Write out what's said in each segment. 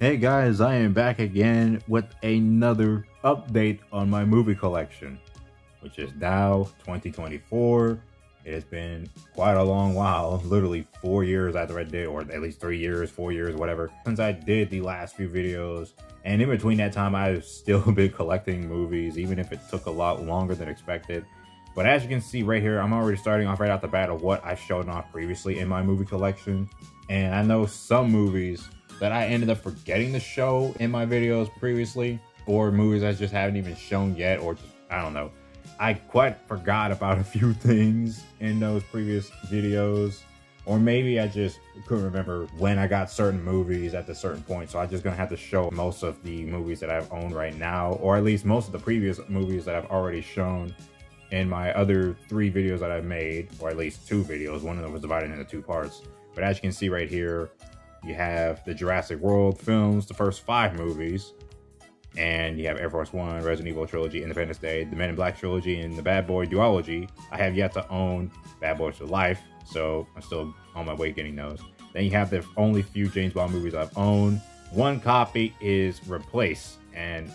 Hey guys, I am back again with another update on my movie collection, which is now 2024. It has been quite a long while, literally 4 years after I did, or at least 3 years, 4 years, whatever, since I did the last few videos. And in between that time, I've still been collecting movies, even if it took a lot longer than expected. But as you can see right here, I'm already starting off right out the bat of what I've shown off previously in my movie collection. And I know some movies that I ended up forgetting to show in my videos previously, or movies I just haven't even shown yet, or just, I don't know. I quite forgot about a few things in those previous videos, or maybe I just couldn't remember when I got certain movies at a certain point, so I'm just gonna have to show most of the movies that I've owned right now, or at least most of the previous movies that I've already shown in my other 3 videos that I've made, or at least 2 videos. One of them was divided into 2 parts. But as you can see right here, you have the Jurassic World films, the first 5 movies, and you have Air Force One, Resident Evil trilogy, Independence Day, the Men in Black trilogy, and the Bad Boy duology. I have yet to own Bad Boys for Life, so I'm still on my way getting those. Then you have the only few James Bond movies I've owned. 1 copy is Replace, and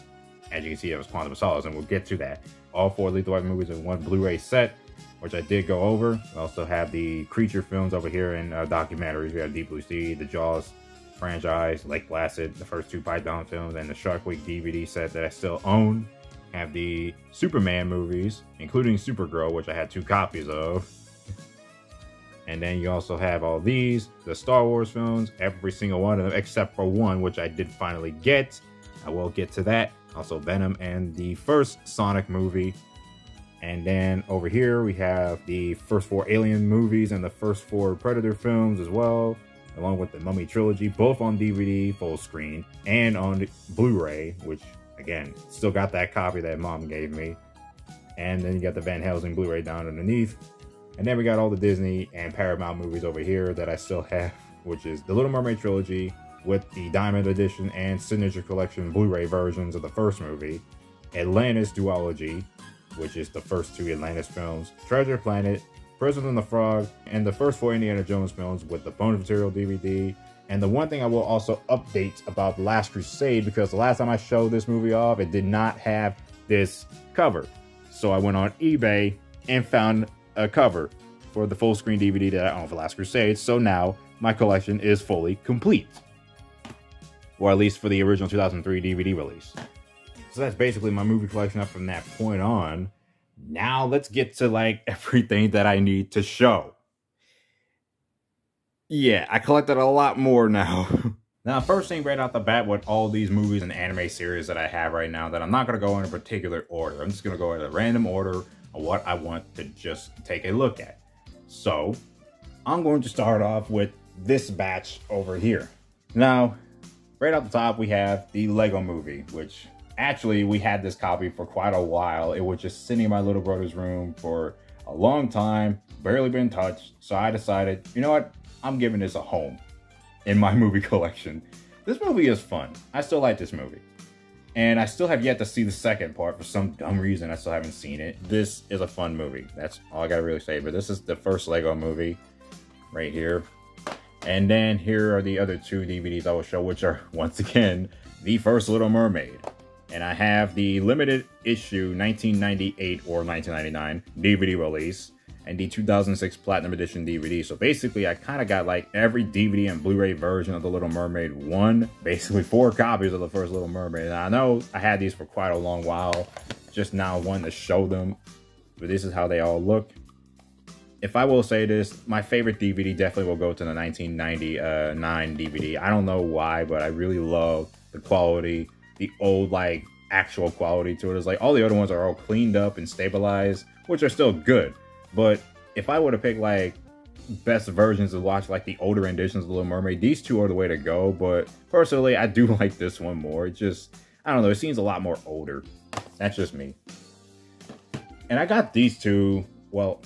as you can see, it was Quantum of Solace, and we'll get to that. All 4 Lethal Weapon movies in 1 Blu-ray set, which I did go over. We also have the Creature films over here and documentaries. We have Deep Blue Sea, the Jaws franchise, Lake Placid, the first 2 Python films, and the Shark Week DVD set that I still own. Have the Superman movies, including Supergirl, which I had 2 copies of. And then you also have all these, the Star Wars films, every single one of them, except for 1, which I did finally get. I will get to that. Also Venom and the first Sonic movie. And then over here we have the first 4 Alien movies and the first 4 Predator films as well, along with the Mummy trilogy, both on DVD full screen and on Blu-ray, which again, still got that copy that Mom gave me. And then you got the Van Helsing Blu-ray down underneath. And then we got all the Disney and Paramount movies over here that I still have, which is the Little Mermaid trilogy with the Diamond Edition and Signature Collection Blu-ray versions of the first movie, Atlantis duology, which is the first 2 Atlantis films, Treasure Planet, Prisoner and the Frog, and the first 4 Indiana Jones films with the bonus material DVD. And the one thing I will also update about The Last Crusade, because the last time I showed this movie off, it did not have this cover. So I went on eBay and found a cover for the full screen DVD that I own for Last Crusade. So now my collection is fully complete, or at least for the original 2003 DVD release. So that's basically my movie collection up from that point on. Now let's get to like everything that I need to show. Yeah, I collected a lot more now. Now, first thing right out the bat with all these movies and anime series that I have right now, that I'm not going to go in a particular order. I'm just going to go in a random order of what I want to just take a look at. So I'm going to start off with this batch over here. Now, right out the top, we have the Lego Movie, which actually we had this copy for quite a while. It was just sitting in my little brother's room for a long time, barely been touched. So I decided, you know what? I'm giving this a home in my movie collection. This movie is fun. I still like this movie. And I still have yet to see the second part. For some dumb reason, I still haven't seen it. This is a fun movie. That's all I gotta really say. But this is the first Lego Movie right here. And then here are the other 2 DVDs I will show, which are, once again, the first Little Mermaid. And I have the limited issue 1998 or 1999 DVD release and the 2006 Platinum Edition DVD. So basically, I kind of got like every DVD and Blu-ray version of The Little Mermaid 1. Basically 4 copies of the first Little Mermaid. And I know I had these for quite a long while, just now wanting to show them. But this is how they all look. If I will say this, my favorite DVD definitely will go to the 1999 DVD. I don't know why, but I really love the quality, the old, like, actual quality to it. It's like all the other ones are all cleaned up and stabilized, which are still good. But if I were to pick, like, best versions to watch, like, the older renditions of The Little Mermaid, these 2 are the way to go. But personally, I do like this one more. It just, I don't know, it seems a lot more older. That's just me. And I got these 2, well,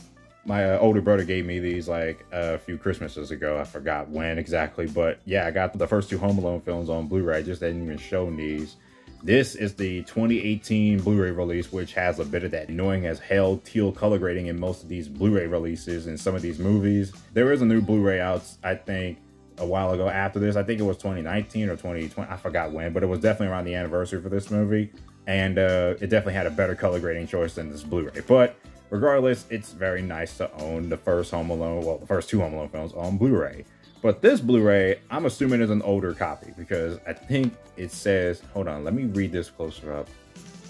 my older brother gave me these like a few Christmases ago. I forgot when exactly, but yeah, I got the first 2 Home Alone films on Blu-ray. I just didn't even show these. This is the 2018 Blu-ray release, which has a bit of that annoying as hell teal color grading in most of these Blu-ray releases and some of these movies. There is a new Blu-ray out, I think, a while ago after this. I think it was 2019 or 2020. I forgot when, but it was definitely around the anniversary for this movie. And it definitely had a better color grading choice than this Blu-ray. But regardless, it's very nice to own the first Home Alone, well, the first two Home Alone films on Blu-ray. But this Blu-ray, I'm assuming is an older copy because I think it says, hold on, let me read this closer up.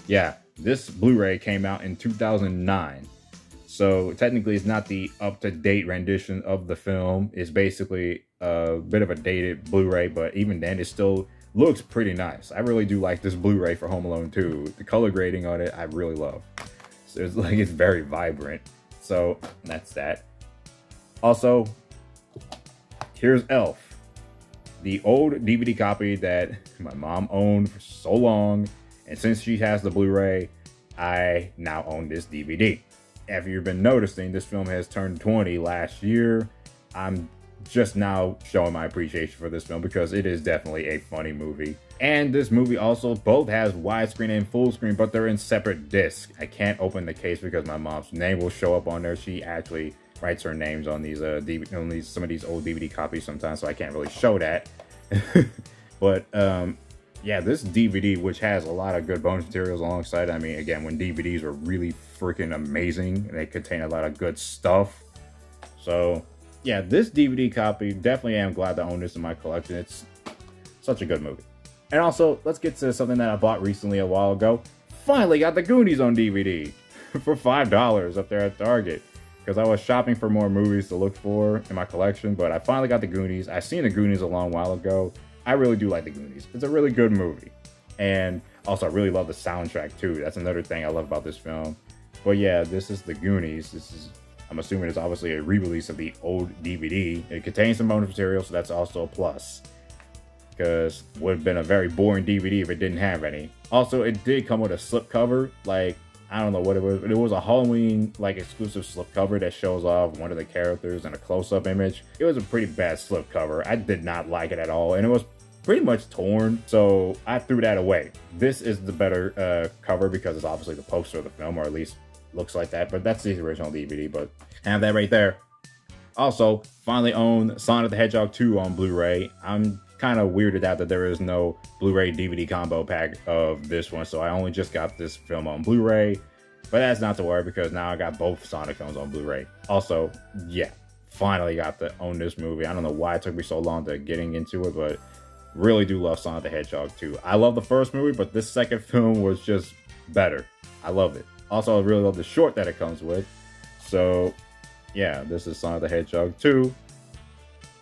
Yeah, this Blu-ray came out in 2009. So technically it's not the up-to-date rendition of the film. It's basically a bit of a dated Blu-ray, but even then it still looks pretty nice. I really do like this Blu-ray for Home Alone 2. The color grading on it, I really love. So it's like, it's very vibrant. So that's that. Also, here's Elf, the old DVD copy that my mom owned for so long. And since she has the Blu-ray, I now own this DVD. If you've been noticing, this film has turned 20 last year. I'm just now showing my appreciation for this film because it is definitely a funny movie. And this movie also both has widescreen and full screen, but they're in separate discs. I can't open the case because my mom's name will show up on there. She actually writes her names on these some of these old DVD copies sometimes, so I can't really show that. But yeah, this DVD, which has a lot of good bonus materials alongside, I mean, again, when DVDs were really freaking amazing, they contain a lot of good stuff. So yeah, this DVD copy, definitely am glad to own this in my collection. It's such a good movie. And also, let's get to something that I bought recently a while ago. Finally got the Goonies on DVD for $5 up there at Target. Because I was shopping for more movies to look for in my collection, but I finally got the Goonies. I seen the Goonies a long while ago. I really do like the Goonies. It's a really good movie. And also, I really love the soundtrack too. That's another thing I love about this film. But yeah, this is the Goonies. This is, I'm assuming it's obviously a re-release of the old DVD. It contains some bonus material, so that's also a plus. Because it would have been a very boring DVD if it didn't have any. Also, it did come with a slipcover. Like, I don't know what it was, but it was a Halloween like exclusive slipcover that shows off one of the characters in a close-up image. It was a pretty bad slipcover. I did not like it at all, and it was pretty much torn, so I threw that away. This is the better cover because it's obviously the poster of the film, or at least looks like that, but that's the original DVD, but have that right there. Also, finally own Sonic the Hedgehog 2 on Blu-ray. I'm kind of weirded out that there is no Blu-ray DVD combo pack of this one, so I only just got this film on Blu-ray, but that's not to worry because now I got both Sonic films on Blu-ray. Also, yeah, finally got to own this movie. I don't know why it took me so long to getting into it, but really do love Sonic the Hedgehog 2. I love the first movie, but this second film was just better. I loved it. Also, I really love the short that it comes with. So, yeah, this is Sonic the Hedgehog 2.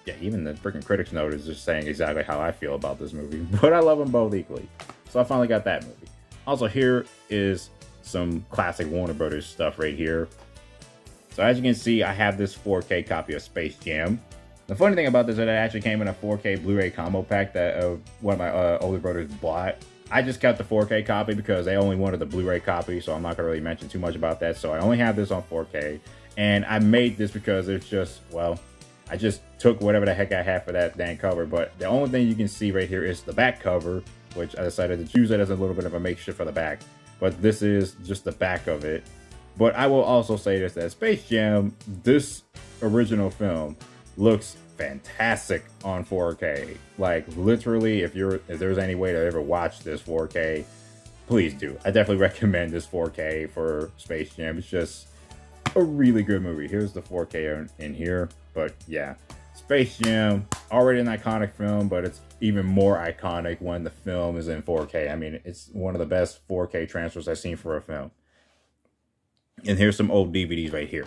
Yeah, even the freaking critics note is just saying exactly how I feel about this movie. But I love them both equally. So I finally got that movie. Also, here is some classic Warner Brothers stuff right here. So as you can see, I have this 4K copy of Space Jam. The funny thing about this is that it actually came in a 4K Blu-ray combo pack that one of my older brothers bought. I just kept the 4K copy because they only wanted the Blu-ray copy, so I'm not going to really mention too much about that. So I only have this on 4K. And I made this because it's just, well, I just took whatever the heck I had for that dang cover. But the only thing you can see right here is the back cover, which I decided to use it as a little bit of a makeshift for the back. But this is just the back of it. But I will also say this, that Space Jam, this original film, looks fantastic on 4K. Like, literally, if there's any way to ever watch this 4K, please do. I definitely recommend this 4K for Space Jam. It's just a really good movie. Here's the 4K in here. But yeah, Space Jam, already an iconic film, but it's even more iconic when the film is in 4K. I mean, it's one of the best 4K transfers I've seen for a film. And here's some old DVDs right here.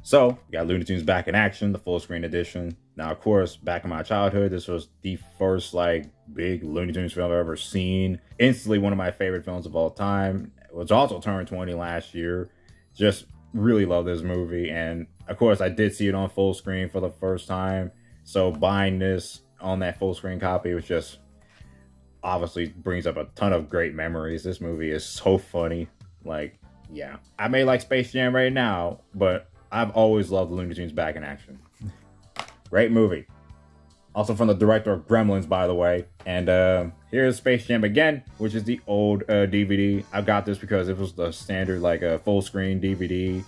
So, we got Looney Tunes Back in Action, the full screen edition. Now, of course, back in my childhood, this was the first, like, big Looney Tunes film I've ever seen. Instantly one of my favorite films of all time. It was also turned 20 last year. Just really love this movie. And, of course, I did see it on full screen for the first time. So, buying this on that full screen copy was just, obviously, brings up a ton of great memories. This movie is so funny. Like, yeah. I may like Space Jam right now, but I've always loved Looney Tunes Back in Action. Great movie. Also from the director of Gremlins, by the way. And here's Space Jam again, which is the old DVD. I got this because it was the standard, like, full screen DVD.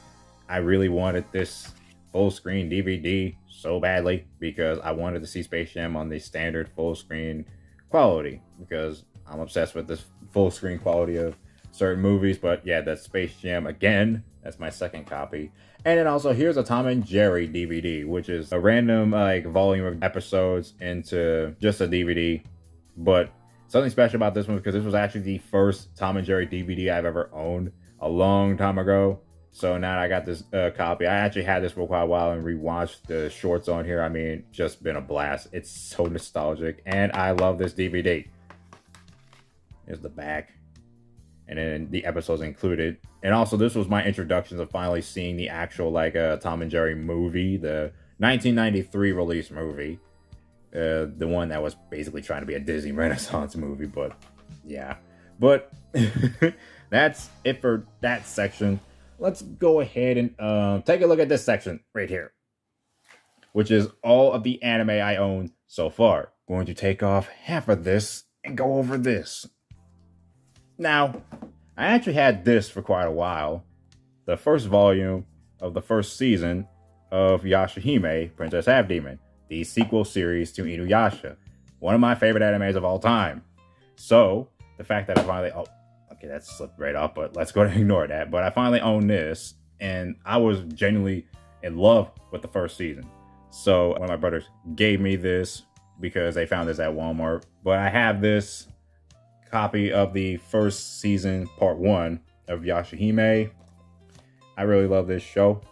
I really wanted this full screen DVD so badly because I wanted to see Space Jam on the standard full screen quality because I'm obsessed with this full screen quality of certain movies. But yeah, that's Space Jam again. That's my second copy. And then also here's a Tom and Jerry DVD, which is a random like volume of episodes into just a DVD. But something special about this one because this was actually the first Tom and Jerry DVD I've ever owned a long time ago. So now I got this copy. I actually had this for quite a while and rewatched the shorts on here. I mean, just been a blast. It's so nostalgic and I love this DVD. Here's the back. And then the episodes included. And also this was my introduction to finally seeing the actual like Tom and Jerry movie, the 1993 release movie. The one that was basically trying to be a Disney Renaissance movie, but yeah. But that's it for that section. Let's go ahead and take a look at this section right here, which is all of the anime I own so far. Going to take off half of this and go over this. Now, I actually had this for quite a while. The first volume of the first season of Yashahime, Princess Half Demon, the sequel series to Inuyasha. One of my favorite animes of all time. So, the fact that I finally... Oh, okay, that slipped right off, but let's go ahead and ignore that. But I finally own this, and I was genuinely in love with the first season. So, one of my brothers gave me this because they found this at Walmart. But I have this copy of the first season, part 1 of Yashahime. I really love this show,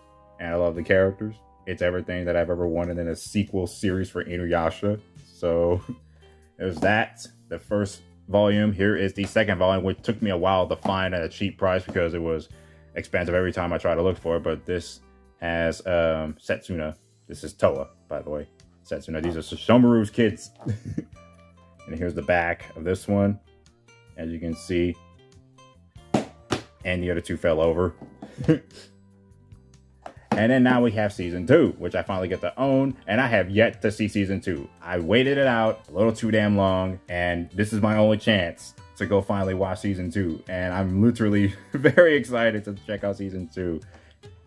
and I love the characters. It's everything that I've ever wanted in a sequel series for Inuyasha. So there's that, the first volume. Here is the second volume, which took me a while to find at a cheap price because it was expensive every time I tried to look for it. But this has Setsuna. This is Toa, by the way. Setsuna. These are Sesshomaru's kids. And here's the back of this one, as you can see. And the other two fell over. And then now we have season 2, which I finally get to own, and I have yet to see season 2. I waited it out a little too damn long, and this is my only chance to go finally watch season 2. And I'm literally very excited to check out season 2.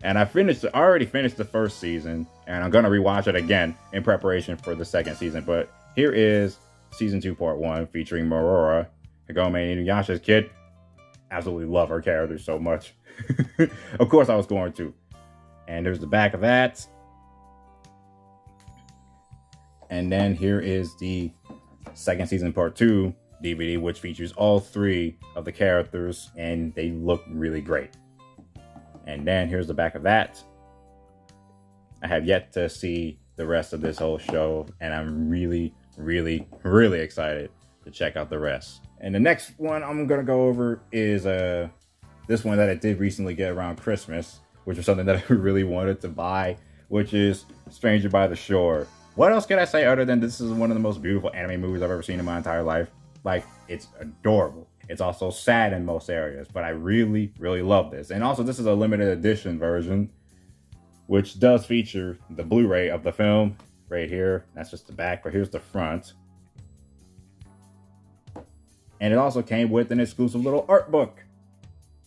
And I already finished the first season, and I'm gonna rewatch it again in preparation for the second season. But here is season 2, part 1, featuring Morora, Kagome Inuyasha's kid. Absolutely love her character so much. Of course I was going to. And there's the back of that. And then here is the second season part 2 DVD, which features all 3 of the characters, and they look really great. And then here's the back of that. I have yet to see the rest of this whole show, and I'm really, really, really excited to check out the rest. And the next one I'm gonna go over is this one that I did recently get around Christmas, which was something that I really wanted to buy, which is Stranger by the Shore. What else can I say other than this is one of the most beautiful anime movies I've ever seen in my entire life? Like, it's adorable. It's also sad in most areas, but I really, really love this. And also, this is a limited edition version, which does feature the Blu-ray of the film right here. That's just the back, but here's the front. And it also came with an exclusive little art book.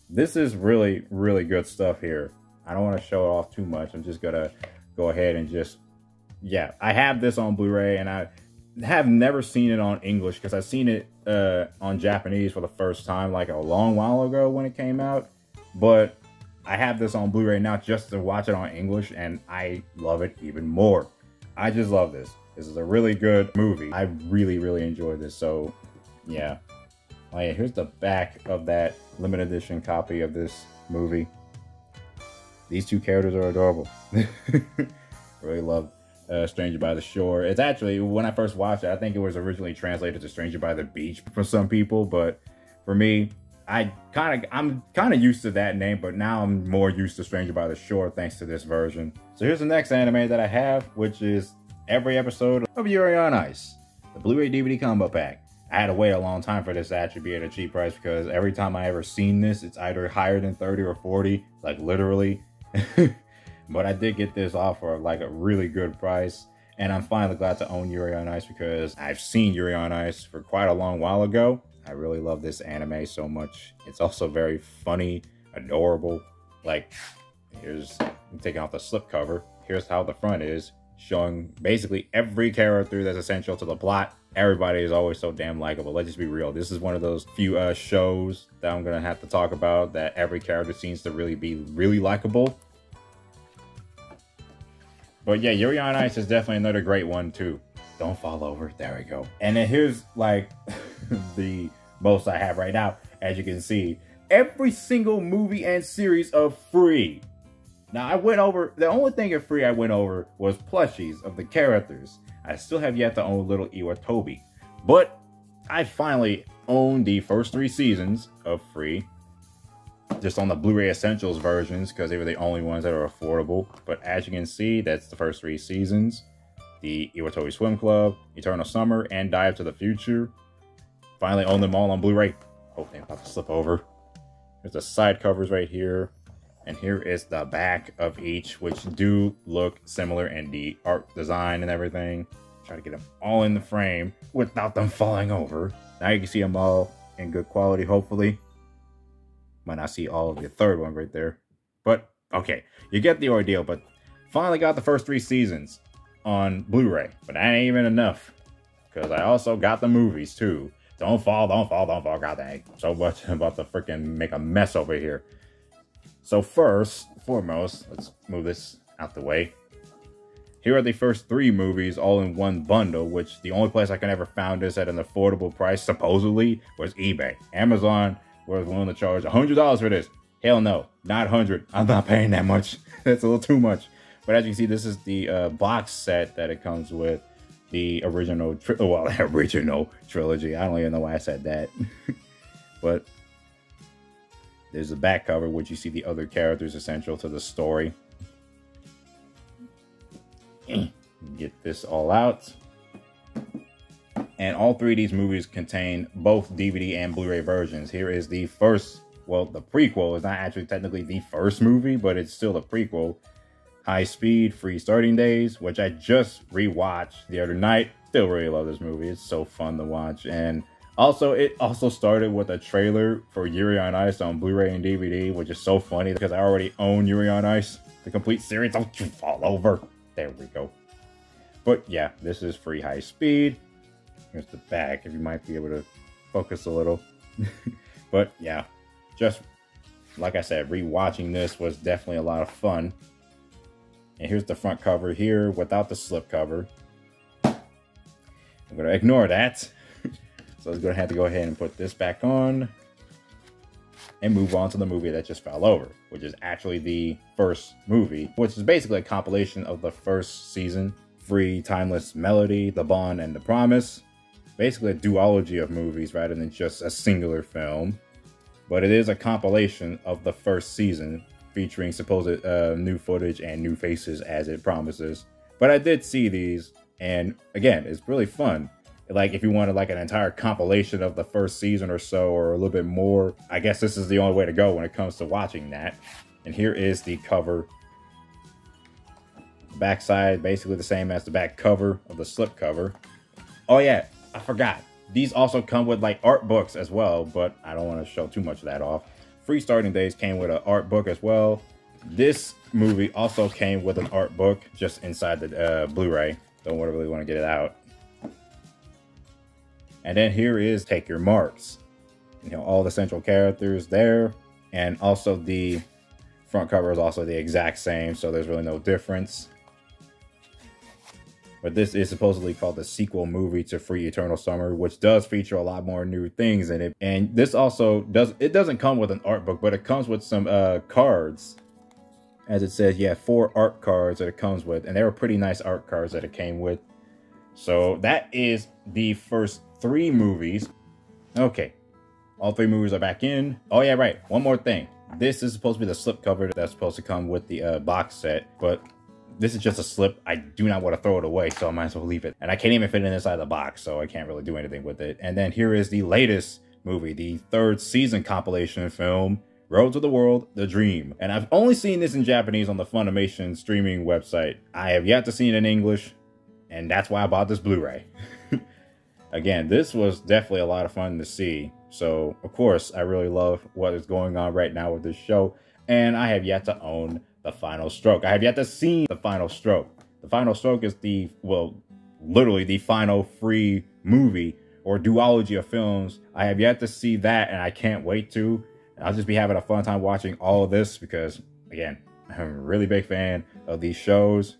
This is really, really good stuff here. I don't want to show it off too much. I'm just going to go ahead and just, yeah. I have this on Blu-ray, and I have never seen it on English because I've seen it on Japanese for the first time like a long while ago when it came out. But I have this on Blu-ray now just to watch it on English, and I love it even more. I just love this. This is a really good movie. I really, really enjoyed this. So, yeah. Oh, yeah, here's the back of that limited edition copy of this movie. These 2 characters are adorable. Really love Stranger by the Shore. It's actually, when I first watched it, I think it was originally translated to Stranger by the Beach for some people, but for me, I'm kind of used to that name, but now I'm more used to Stranger by the Shore thanks to this version. So here's the next anime that I have, which is every episode of Yuri on Ice, the Blu-ray DVD combo pack. I had to wait a long time for this to actually be at a cheap price because every time I ever seen this, it's either higher than 30 or 40, like literally. But I did get this off for like a really good price, and I'm finally glad to own Yuri on Ice because I've seen Yuri on Ice for quite a long while ago. I really love this anime so much. It's also very funny, adorable. Like, I'm taking off the slip cover. here's how the front is, showing basically every character that's essential to the plot. Everybody is always so damn likable. Let's just be real. This is one of those few shows that I'm gonna have to talk about that every character seems to really be really likable. But yeah, Yuri on Ice is definitely another great one too. Don't fall over. There we go. And then here's like the most I have right now. As you can see, every single movie and series of Free. Now I went over, the only thing of Free I went over was plushies of the characters. I still have yet to own little Iwatobi. But I finally own the first 3 seasons of Free. Just on the Blu-ray Essentials versions, because they were the only ones that are affordable. But as you can see, that's the first 3 seasons. The Iwatobi Swim Club, Eternal Summer, and Dive to the Future. Finally own them all on Blu-ray. Oh, they're about to slip over. There's the side covers right here. And here is the back of each, which do look similar in the art design and everything. Try to get them all in the frame without them falling over. Now you can see them all in good quality, hopefully. Might not see all of the third one right there. But, okay, you get the ordeal. But finally got the first 3 seasons on Blu-ray. But that ain't even enough. Because I also got the movies, too. Don't fall, don't fall, don't fall. God dang. So much about to freaking make a mess over here. So first, foremost, let's move this out the way. Here are the first 3 movies all in one bundle, which the only place I can ever found this at an affordable price, supposedly, was eBay. Amazon was willing to charge $100 for this. Hell no, not 100. I'm not paying that much. That's a little too much. But as you can see, this is the box set that it comes with. The original, original trilogy. I don't even know why I said that. But there's a back cover, which you see the other characters essential to the story. Get this all out. And all 3 of these movies contain both DVD and Blu-ray versions. Here is the first, well, the prequel is not actually technically the first movie, but it's still a prequel. High Speed, Free Starting Days, which I just rewatched the other night. Still really love this movie. It's so fun to watch. And also, it also started with a trailer for Yuri on Ice on Blu-ray and DVD, which is so funny because I already own Yuri on Ice, the complete series. Don't you fall over. There we go. But yeah, this is Free High Speed. Here's the back, if you might be able to focus a little. But yeah, just like I said, rewatching this was definitely a lot of fun. And here's the front cover here without the slip cover. I'm going to ignore that. So I was going to have to go ahead and put this back on and move on to the movie that just fell over, which is actually the first movie, which is basically a compilation of the first season. Free, Timeless Melody, The Bond, and The Promise. Basically a duology of movies rather than just a singular film. But it is a compilation of the first season, featuring supposed new footage and new faces as it promises. But I did see these, and again, it's really fun. Like, if you wanted like an entire compilation of the first season or so, or a little bit more, I guess this is the only way to go when it comes to watching that. And here is the cover. The backside, basically the same as the back cover of the slip cover. Oh yeah, I forgot. These also come with like art books as well, but I don't want to show too much of that off. Free Starting Days came with an art book as well. This movie also came with an art book just inside the Blu-ray. Don't really want to get it out. And then here is Take Your Marks. You know, all the central characters there. And also the front cover is also the exact same, so there's really no difference. But this is supposedly called the sequel movie to Free Eternal Summer, which does feature a lot more new things in it. And this also doesn't come with an art book, but it comes with some cards. As it says, yeah, 4 art cards that it comes with. And they were pretty nice art cards that it came with. So that is the first 3 movies. Okay, all 3 movies are back in. Oh yeah, right, one more thing. This is supposed to be the slipcover that's supposed to come with the box set, but this is just a slip. I do not want to throw it away, so I might as well leave it. And I can't even fit it inside the box, so I can't really do anything with it. And then here is the latest movie, the 3rd season compilation film, Road to the World, The Dream. And I've only seen this in Japanese on the Funimation streaming website. I have yet to see it in English, and that's why I bought this Blu-ray. Again, this was definitely a lot of fun to see. So, of course, I really love what is going on right now with this show. And I have yet to own The Final Stroke. I have yet to see The Final Stroke. The Final Stroke is literally the final free movie or duology of films. I have yet to see that, and I can't wait to. I'll just be having a fun time watching all of this because, again, I'm a really big fan of these shows.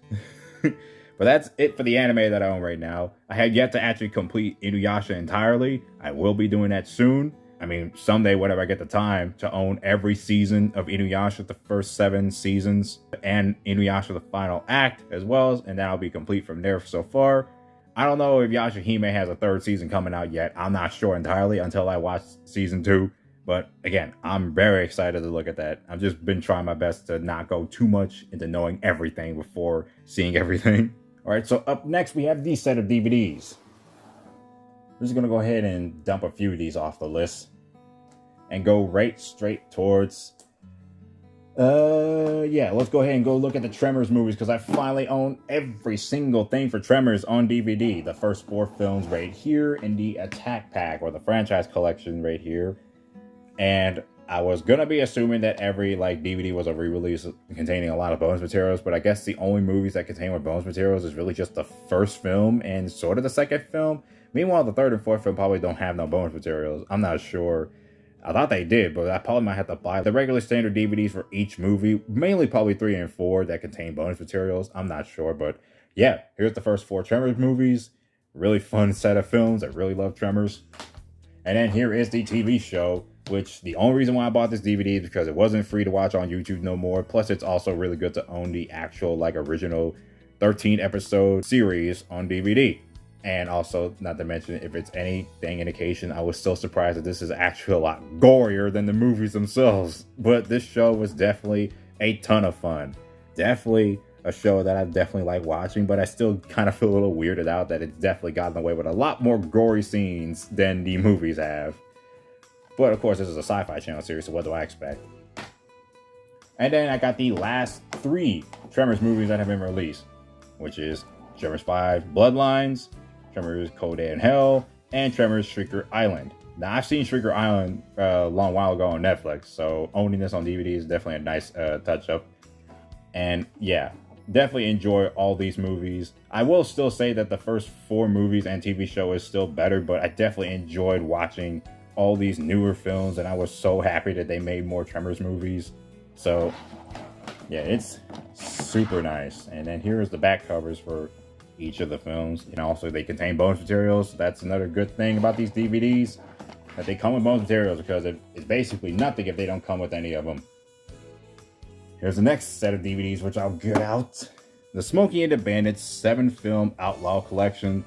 But that's it for the anime that I own right now. I have yet to actually complete Inuyasha entirely. I will be doing that soon. I mean, someday, whenever I get the time to own every season of Inuyasha, the first 7 seasons, and Inuyasha, the final act as well, and that'll be complete from there so far. I don't know if Yashahime has a 3rd season coming out yet. I'm not sure entirely until I watch season 2. But again, I'm very excited to look at that. I've just been trying my best to not go too much into knowing everything before seeing everything. All right, so up next, we have these set of DVDs. We're just going to go ahead and dump a few of these off the list and go right straight towards... let's go ahead and go look at the Tremors movies because I finally own every single thing for Tremors on DVD. The first 4 films right here in the Attack Pack or the franchise collection right here. And I was gonna be assuming that every DVD was a re-release containing a lot of bonus materials, but I guess the only movies that contain more bonus materials is really just the first film and sort of the second film. Meanwhile, the 3rd and 4th film probably don't have no bonus materials. I'm not sure. I thought they did, but I probably might have to buy the regular standard DVDs for each movie, mainly probably 3 and 4 that contain bonus materials. I'm not sure, but yeah, here's the first 4 Tremors movies. Really fun set of films. I really love Tremors. And then here is the TV show, which the only reason why I bought this DVD is because it wasn't free to watch on YouTube no more. Plus, it's also really good to own the actual, original 13-episode series on DVD. And also, not to mention, if it's anything indication, I was still surprised that this is actually a lot gorier than the movies themselves. But this show was definitely a ton of fun. Definitely a show that I definitely like watching, but I still kind of feel a little weirded out that it's definitely gotten away with a lot more gory scenes than the movies have. But of course, this is a Sci-Fi Channel series, so what do I expect? And then I got the last 3 Tremors movies that have been released, which is Tremors 5 Bloodlines, Tremors Cold Day in Hell, and Tremors Shrieker Island. Now, I've seen Shrieker Island a long while ago on Netflix, so owning this on DVD is definitely a nice touch-up. And yeah, definitely enjoy all these movies. I will still say that the first 4 movies and TV show is still better, but I definitely enjoyed watching all these newer films, and I was so happy that they made more Tremors movies. So yeah, it's super nice. And then here is the back covers for each of the films. And also they contain bonus materials. That's another good thing about these DVDs, that they come with bonus materials, because it's basically nothing if they don't come with any of them. Here's the next set of DVDs, which I'll get out. The Smokey and the Bandit's 7-film Outlaw Collection.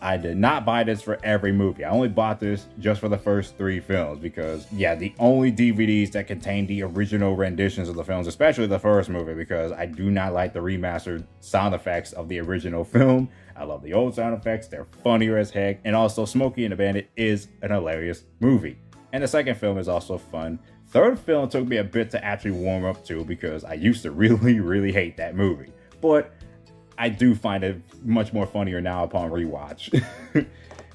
I did not buy this for every movie. I only bought this just for the first 3 films because, yeah, the only DVDs that contain the original renditions of the films, especially the first movie, because I do not like the remastered sound effects of the original film. I love the old sound effects. They're funnier as heck. And also, Smokey and the Bandit is an hilarious movie. And the second film is also fun. Third film took me a bit to actually warm up to because I used to really, really hate that movie. But I do find it much more funnier now upon rewatch.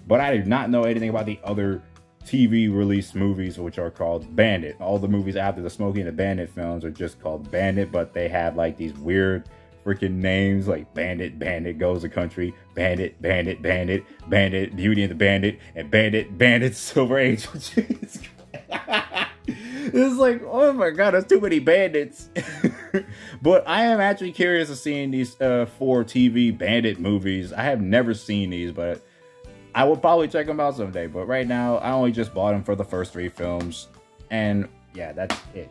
But I did not know anything about the other TV release movies, which are called Bandit. All the movies after the Smokey and the Bandit films are just called Bandit, but they have these weird freaking names like Bandit, Bandit Goes the Country, Bandit, Bandit, Bandit, Bandit, Beauty and the Bandit, and Bandit, Bandit Silver Age. It's like, oh my god, there's too many bandits. But I am actually curious of seeing these 4 TV Bandit movies. I have never seen these, but I will probably check them out someday. But right now, I only just bought them for the first 3 films. And yeah, that's it.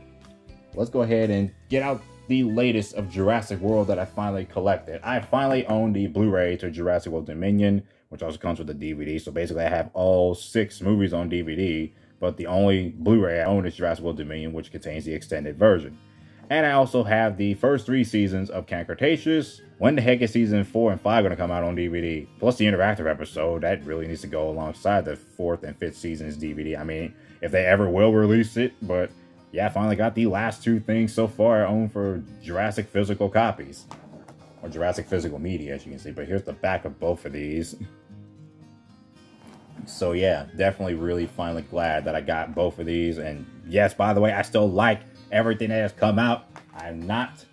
Let's go ahead and get out the latest of Jurassic World that I finally collected. I finally own the Blu-ray to Jurassic World Dominion, which also comes with the DVD. So basically, I have all 6 movies on DVD. But the only Blu-ray I own is Jurassic World Dominion, which contains the extended version. And I also have the first 3 seasons of Camp Cretaceous. When the heck is season 4 and 5 going to come out on DVD? Plus the interactive episode, that really needs to go alongside the 4th and 5th seasons DVD. I mean, if they ever will release it. But yeah, I finally got the last 2 things so far I own for Jurassic physical copies. Or Jurassic physical media, as you can see. But here's the back of both of these. So yeah, definitely really finally glad that I got both of these. And yes, by the way, I still like everything that has come out. I'm not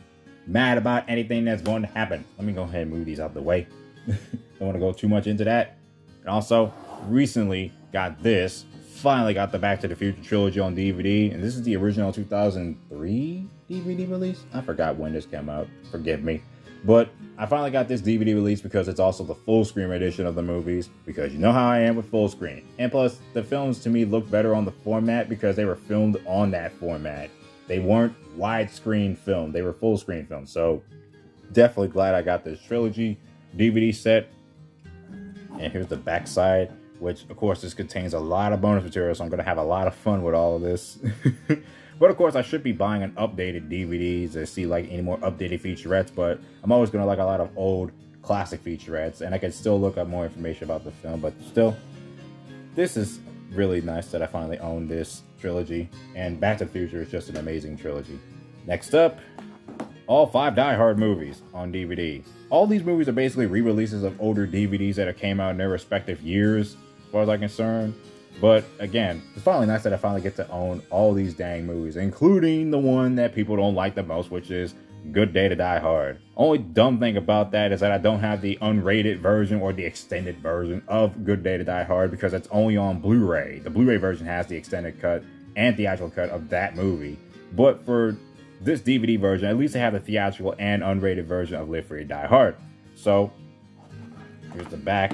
mad about anything that's going to happen. Let me go ahead and move these out of the way. Don't want to go too much into that. And also, recently got this. Finally got the Back to the Future trilogy on DVD. And this is the original 2003 DVD release. I forgot when this came out. Forgive me. But I finally got this DVD release because it's also the full screen edition of the movies. Because you know how I am with full screen. And plus, the films to me look better on the format because they were filmed on that format. They weren't widescreen film. They were full screen film. So definitely glad I got this trilogy DVD set. And here's the back side, which of course this contains a lot of bonus material. So I'm going to have a lot of fun with all of this. But of course I should be buying an updated DVDs to see like any more updated featurettes. But I'm always going to like a lot of old classic featurettes. And I can still look up more information about the film. But still, this is really nice that I finally own this trilogy. And Back to the Future is just an amazing trilogy. Next up, all 5 Die Hard movies on DVD. All these movies are basically re-releases of older DVDs that came out in their respective years, as far as I'm concerned. But again, it's finally nice that I finally get to own all these dang movies, including the one that people don't like the most, which is Good Day to Die Hard. Only dumb thing about that is that I don't have the unrated version or the extended version of Good Day to Die Hard because it's only on Blu-ray. The Blu-ray version has the extended cut and theatrical cut of that movie. But for this DVD version, at least I have the theatrical and unrated version of Live Free or Die Hard. So here's the back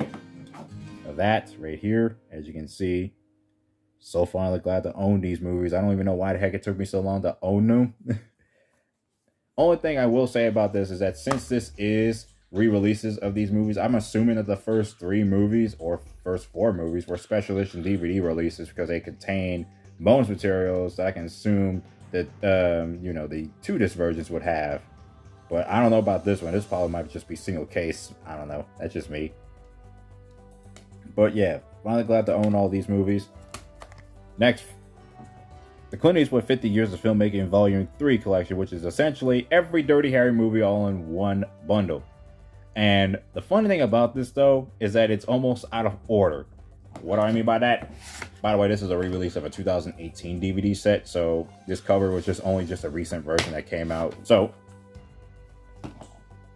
of that right here. As you can see, so finally glad to own these movies. I don't even know why the heck it took me so long to own them. Only thing I will say about this is that since this is re-releases of these movies, I'm assuming that the first 3 movies or first 4 movies were special edition DVD releases because they contain bonus materials that I can assume that you know, the 2-disc versions would have. But I don't know about this one. This probably might just be single case. I don't know. That's just me. But yeah, finally glad to own all these movies. Next, the Clint Eastwood 50 Years of Filmmaking Volume 3 collection, which is essentially every Dirty Harry movie all in one bundle. And the funny thing about this, though, is that it's almost out of order. What do I mean by that? By the way, this is a re-release of a 2018 DVD set, so this cover was just a recent version that came out. So,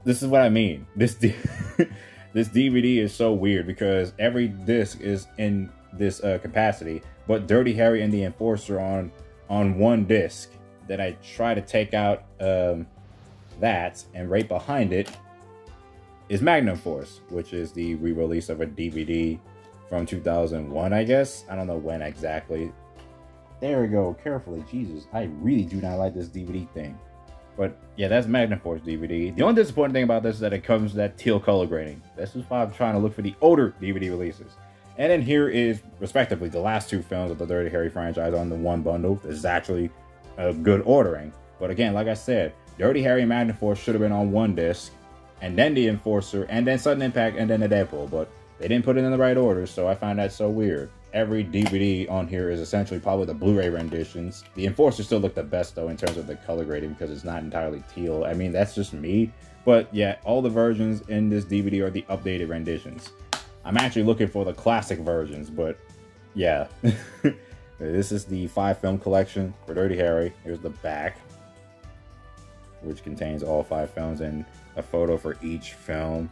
this is what I mean. This DVD is so weird because every disc is in this capacity, but Dirty Harry and the Enforcer on one disc. Then I try to take out that, and right behind it is Magnum Force, which is the re-release of a DVD from 2001, I guess. I don't know when exactly. There we go. Carefully. Jesus, I really do not like this DVD thing. But yeah, that's Magnum Force DVD. The only disappointing thing about this is that it comes with that teal color grading. This is why I'm trying to look for the older DVD releases. And then here is, respectively, the last 2 films of the Dirty Harry franchise on the one bundle. This is actually a good ordering. But again, like I said, Dirty Harry and Magnum Force should have been on one disc, and then the Enforcer, and then Sudden Impact, and then the Deadpool. But they didn't put it in the right order, so I find that so weird. Every DVD on here is essentially probably the Blu-ray renditions. The Enforcer still look the best, though, in terms of the color grading, because it's not entirely teal. I mean, that's just me. But yeah, all the versions in this DVD are the updated renditions. I'm actually looking for the classic versions, but yeah. This is the 5-film collection for Dirty Harry. Here's the back, which contains all 5 films and a photo for each film.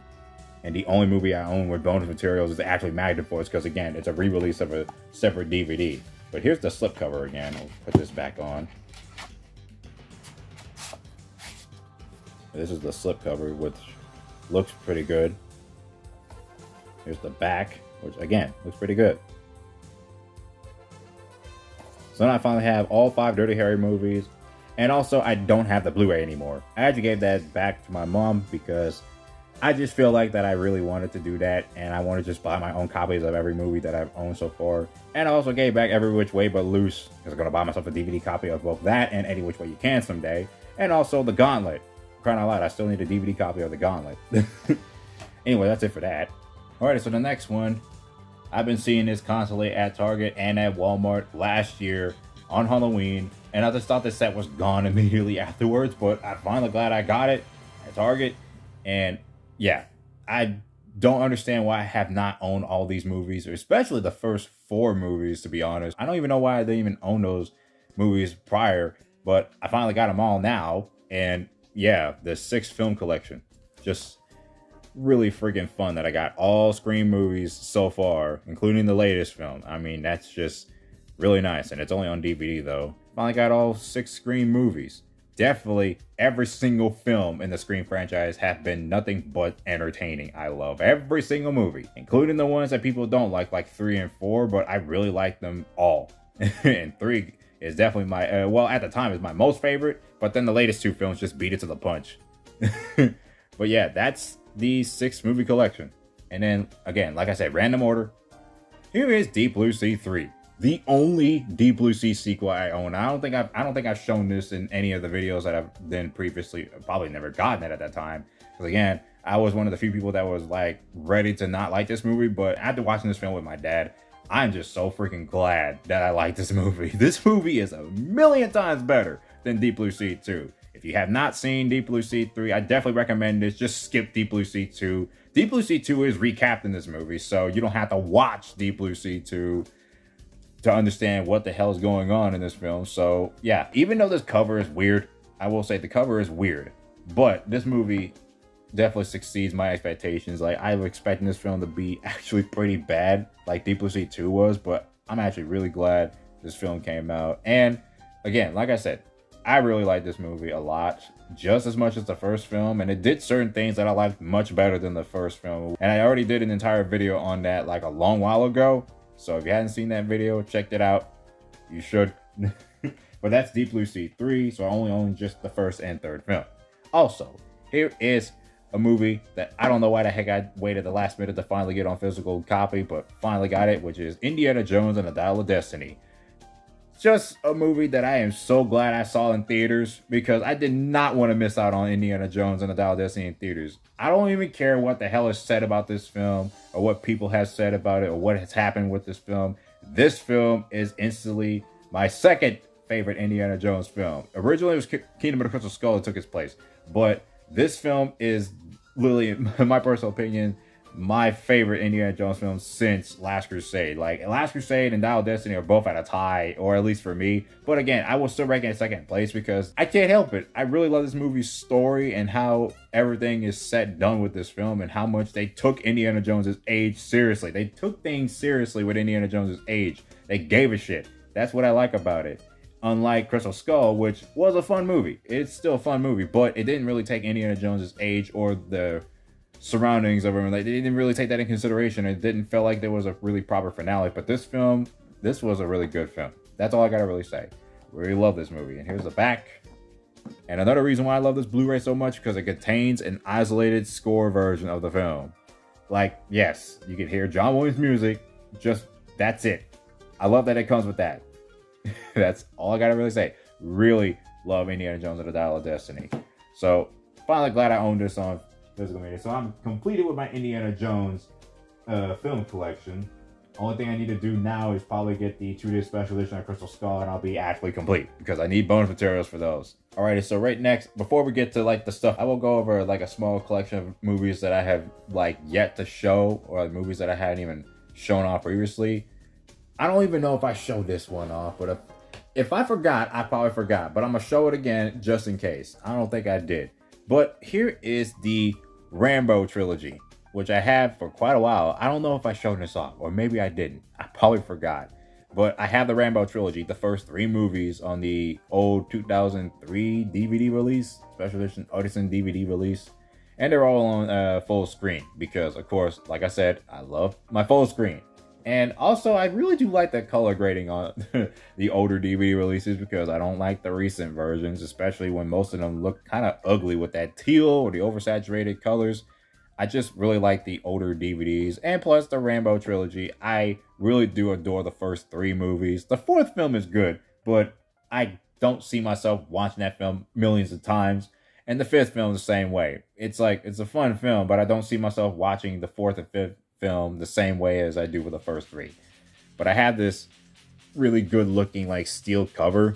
And the only movie I own with bonus materials is actually Magnum Force, because again, it's a re-release of a separate DVD. But here's the slipcover again. I'll put this back on. This is the slipcover, which looks pretty good. Here's the back, which again, looks pretty good. So now I finally have all 5 Dirty Harry movies. And also, I don't have the Blu-ray anymore. I actually gave that back to my mom because I just feel like that I really wanted to do that, and I want to just buy my own copies of every movie that I've owned so far. And I also gave back Every Which Way But Loose, because I'm going to buy myself a DVD copy of both that and Any Which Way You Can someday. And also The Gauntlet. Crying out loud, I still need a DVD copy of The Gauntlet. Anyway, that's it for that. Alright, so the next one, I've been seeing this constantly at Target and at Walmart last year on Halloween, and I just thought this set was gone immediately afterwards, but I'm finally glad I got it at Target. And yeah, I don't understand why I have not owned all these movies, or especially the first 4 movies, to be honest. I don't even know why I didn't even own those movies prior, but I finally got them all now. And yeah, the 6 film collection. Just really freaking fun that I got all Scream movies so far, including the latest film. I mean, that's just really nice. And it's only on DVD though. Finally got all 6 Scream movies. Definitely every single film in the Scream franchise have been nothing but entertaining. I love every single movie, including the ones that people don't like 3 and 4, but I really like them all. And 3 is definitely my, well, at the time is my most favorite, but then the latest 2 films just beat it to the punch. But yeah, that's the 6 movie collection. And then again, like I said, random order. Here is Deep Blue Sea 3. The only Deep Blue Sea sequel I own. I don't think I've shown this in any of the videos that I've done previously. Probably never gotten it at that time. Because again, I was one of the few people that was like ready to not like this movie. But after watching this film with my dad, I'm just so freaking glad that I like this movie. This movie is a million times better than Deep Blue Sea 2. If you have not seen Deep Blue Sea 3, I definitely recommend this. Just skip Deep Blue Sea 2. Deep Blue Sea 2 is recapped in this movie, so you don't have to watch Deep Blue Sea 2 to understand what the hell is going on in this film. So yeah, even though this cover is weird, I will say the cover is weird, but this movie definitely succeeds my expectations. Like, I was expecting this film to be actually pretty bad, like Deep Blue Sea 2 was, but I'm actually really glad this film came out. And again, like I said, I really like this movie a lot, just as much as the first film, and it did certain things that I liked much better than the first film. And I already did an entire video on that like a long while ago. So if you hadn't seen that video, check it out. You should. But that's Deep Blue Sea 3, so I only own just the first and third film. Also, here is a movie that I don't know why the heck I waited the last minute to finally get on physical copy, but finally got it, which is Indiana Jones and the Dial of Destiny. Just a movie that I am so glad I saw in theaters, because I did not want to miss out on Indiana Jones and the Dial of Destiny in theaters. I don't even care what the hell is said about this film, or what people have said about it, or what has happened with this film. This film is instantly my second favorite Indiana Jones film. Originally, it was Kingdom of the Crystal Skull that took its place, but this film is literally, in my personal opinion, my favorite Indiana Jones film since Last Crusade. Like, Last Crusade and Dial of Destiny are both at a tie, or at least for me. But again, I will still rank it in second place because I can't help it. I really love this movie's story and how everything is set done with this film, and how much they took Indiana Jones's age seriously. They took things seriously with Indiana Jones's age. They gave a shit. That's what I like about it. Unlike Crystal Skull, which was a fun movie. It's still a fun movie, but it didn't really take Indiana Jones's age or the surroundings of him. Like, they didn't really take that in consideration. It didn't feel like there was a really proper finale. But this film, this was a really good film. That's all I gotta really say. Really love this movie. And here's the back. And another reason why I love this Blu-ray so much, because it contains an isolated score version of the film. Like, yes, you can hear John Williams music. Just, that's it. I love that it comes with that. That's all I gotta really say. Really love Indiana Jones and the Dial of Destiny. So, finally glad I own this on physical media. So I'm completed with my Indiana Jones film collection. Only thing I need to do now is probably get the 2-disc special edition of Crystal Skull, and I'll be actually complete, because I need bonus materials for those. Alrighty, so right next, before we get to like the stuff, I will go over like a small collection of movies that I have like yet to show, or like, movies that I hadn't even shown off previously. I don't even know if I showed this one off, but if I forgot, I probably forgot. But I'm gonna show it again just in case. I don't think I did. But here is the Rambo trilogy, which I have for quite a while. I don't know if I showed this off, or maybe I didn't. I probably forgot. But I have the Rambo trilogy, the first 3 movies on the old 2003 DVD release, special edition Edison DVD release. And they're all on full screen, because of course, like I said, I love my full screen. And also, I really do like the color grading on the older DVD releases, because I don't like the recent versions, especially when most of them look kind of ugly with that teal or the oversaturated colors. I just really like the older DVDs, and plus the Rambo trilogy. I really do adore the first 3 movies. The 4th film is good, but I don't see myself watching that film millions of times. And the 5th film is the same way. It's like, it's a fun film, but I don't see myself watching the 4th and 5th film the same way as I do with the first 3. But I have this really good looking like steel cover.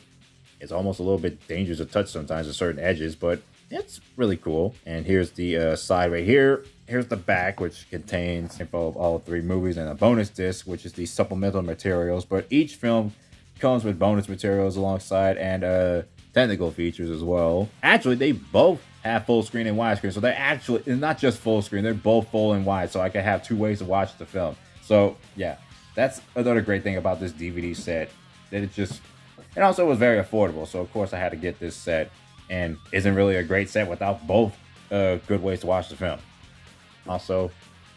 It's almost a little bit dangerous to touch sometimes at certain edges, but it's really cool. And here's the side right here. Here's the back, which contains info of all 3 movies, and a bonus disc, which is the supplemental materials. But each film comes with bonus materials alongside, and technical features as well. Actually, they both have full screen and widescreen, so they're actually, it's not just full screen, they're both full and wide, so I can have two ways to watch the film. So yeah, that's another great thing about this DVD set, that it just, and also it was very affordable, so of course I had to get this set, and isn't really a great set without both good ways to watch the film. Also,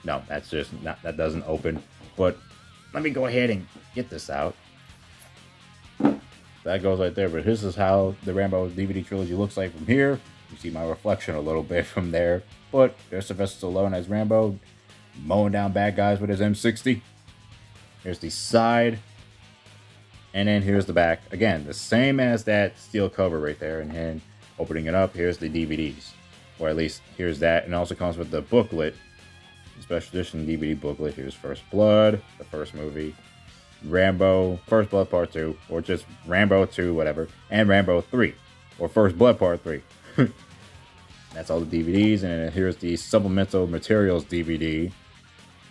no, that's just not, that doesn't open, but let me go ahead and get this out. That goes right there, but this is how the Rambo DVD trilogy looks like from here. You see my reflection a little bit from there, but there's Sylvester Stallone as Rambo, mowing down bad guys with his M60. Here's the side, and then here's the back. Again, the same as that steel cover right there, and then opening it up, here's the DVDs. Or at least, here's that, and it also comes with the booklet, the special edition DVD booklet. Here's First Blood, the first movie, Rambo, First Blood Part 2, or just Rambo 2, whatever, and Rambo 3, or First Blood Part 3. That's all the DVDs, and then here's the supplemental materials DVD,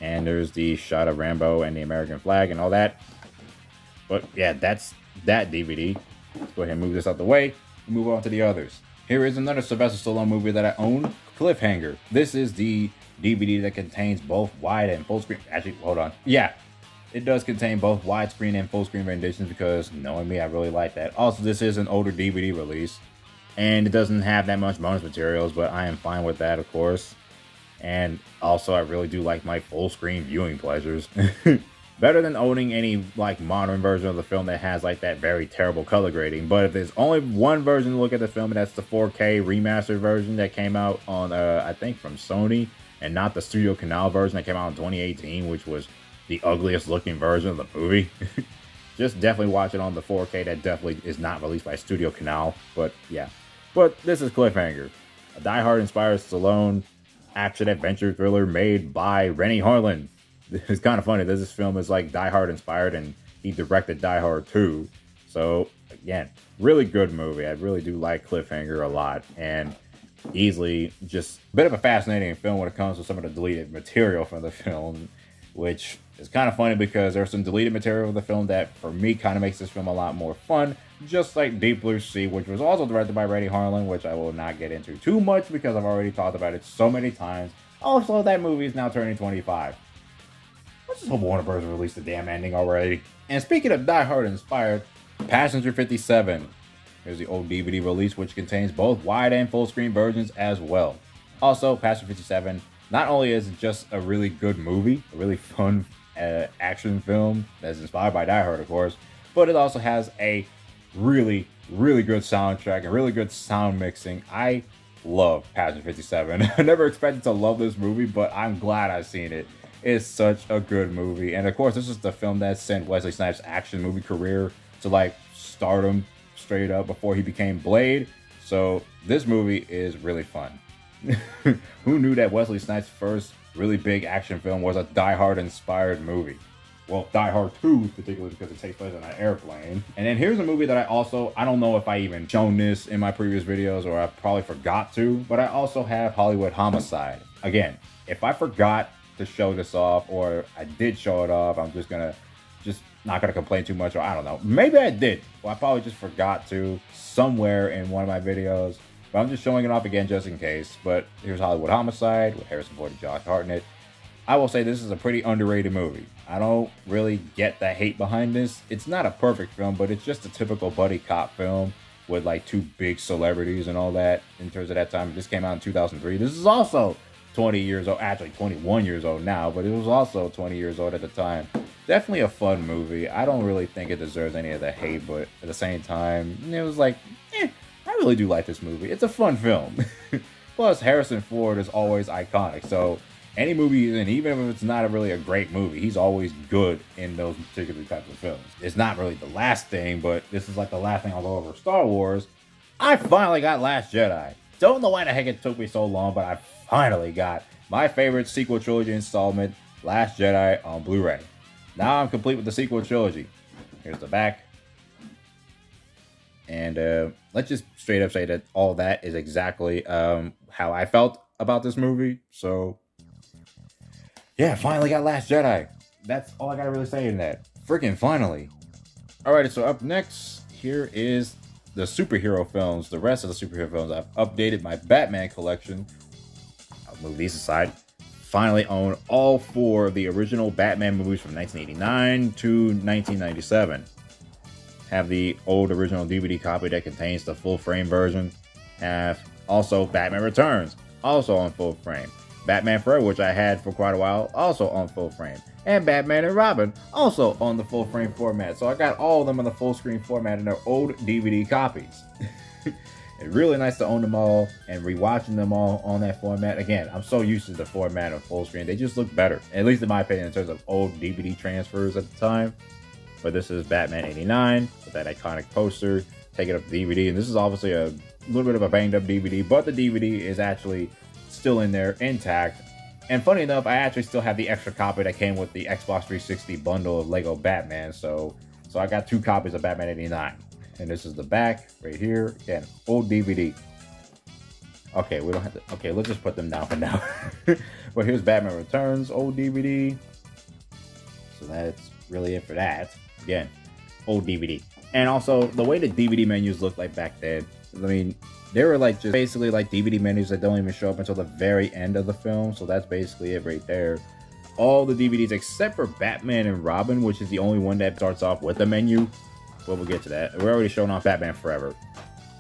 and there's the shot of Rambo and the American flag and all that. But yeah, that's that DVD. Let's go ahead and move this out the way and move on to the others. Here is another Sylvester Stallone movie that I own, Cliffhanger. This is the DVD that contains both wide and full screen. Actually, hold on. Yeah, it does contain both widescreen and full screen renditions because, knowing me, I really like that. Also, this is an older DVD release, and it doesn't have that much bonus materials, but I am fine with that, of course. And also, I really do like my full screen viewing pleasures. Better than owning any like modern version of the film that has like that very terrible color grading. But if there's only one version to look at the film, and that's the 4K remastered version that came out on, I think from Sony, and not the Studio Canal version that came out in 2018, which was the ugliest looking version of the movie. Just definitely watch it on the 4K that definitely is not released by Studio Canal. But yeah. But this is Cliffhanger, a Die Hard inspired Stallone action adventure thriller made by Renny Harlin. It's kind of funny that this film is like Die Hard inspired, and he directed Die Hard 2. So again, really good movie. I really do like Cliffhanger a lot, and easily just a bit of a fascinating film when it comes to some of the deleted material from the film, which is kind of funny because there's some deleted material of the film that for me kind of makes this film a lot more fun, just like Deep Blue Sea, which was also directed by Renny Harlin, which I will not get into too much because I've already talked about it so many times. Also, that movie is now turning 25. Let's just hope Warner Bros. Release the damn ending already. And speaking of Die Hard inspired, Passenger 57. Here's the old DVD release, which contains both wide and full screen versions as well. Also, Passenger 57, not only is it just a really good movie, a really fun action film that's inspired by Die Hard, of course, but it also has a really, really good soundtrack and really good sound mixing. I love Passenger 57. I never expected to love this movie, but I'm glad I've seen it. It's such a good movie. And of course, this is the film that sent Wesley Snipes' action movie career to like stardom straight up before he became Blade. So this movie is really fun. Who knew that Wesley Snipes' first really big action film was a Die Hard inspired movie? Well, Die Hard 2, particularly because it takes place on an airplane. And then here's a movie that I don't know if I even shown this in my previous videos, or I probably forgot to, but I also have Hollywood Homicide. Again, if I forgot to show this off, or I did show it off, I'm just not gonna complain too much, or I don't know. Maybe I did. Well, I probably just forgot to somewhere in one of my videos, but I'm just showing it off again just in case. But here's Hollywood Homicide with Harrison Ford and Josh Hartnett. I will say this is a pretty underrated movie. I don't really get the hate behind this. It's not a perfect film, but it's just a typical buddy cop film with like two big celebrities and all that in terms of that time. This came out in 2003. This is also 20 years old, actually 21 years old now, but it was also 20 years old at the time. Definitely a fun movie. I don't really think it deserves any of the hate, but at the same time, it was like, I really do like this movie. It's a fun film. Plus, Harrison Ford is always iconic, so any movie he's in, even if it's not really a great movie, he's always good in those particular types of films. It's not really the last thing, but this is like the last thing I'll go over Star Wars. I finally got Last Jedi. Don't know why the heck it took me so long, but I finally got my favorite sequel trilogy installment, Last Jedi, on Blu-ray. Now I'm complete with the sequel trilogy. Here's the back. And let's just straight up say that all that is exactly how I felt about this movie. So, yeah, finally got Last Jedi. That's all I gotta really say in that. Freaking finally. Alright, so up next, here is the superhero films, the rest of the superhero films, I've updated my Batman collection. I'll move these aside. Finally own all 4 of the original Batman movies from 1989 to 1997. Have the old original DVD copy that contains the full frame version. Have also Batman Returns, also on full frame. Batman Forever, which I had for quite a while, also on full frame. And Batman and Robin, also on the full frame format. So I got all of them on the full screen format in their old DVD copies. It's really nice to own them all and rewatching them all on that format. Again, I'm so used to the format of full screen. They just look better, at least in my opinion, in terms of old DVD transfers at the time. But this is Batman 89 with that iconic poster, taking up the DVD. And this is obviously a little bit of a banged up DVD, but the DVD is actually still in there intact. And funny enough, I actually still have the extra copy that came with the Xbox 360 bundle of Lego Batman. So I got 2 copies of Batman 89. And this is the back right here. Again, old DVD. Okay, we don't have to. Okay, let's just put them down for now. But here's Batman Returns, old DVD. So that's really it for that. Again, old DVD. And also, the way the DVD menus looked like back then, I mean, they were like just basically like DVD menus that don't even show up until the very end of the film. So that's basically it right there. All the DVDs except for Batman and Robin, which is the only one that starts off with a menu. But we'll get to that. We're already showing off Batman Forever.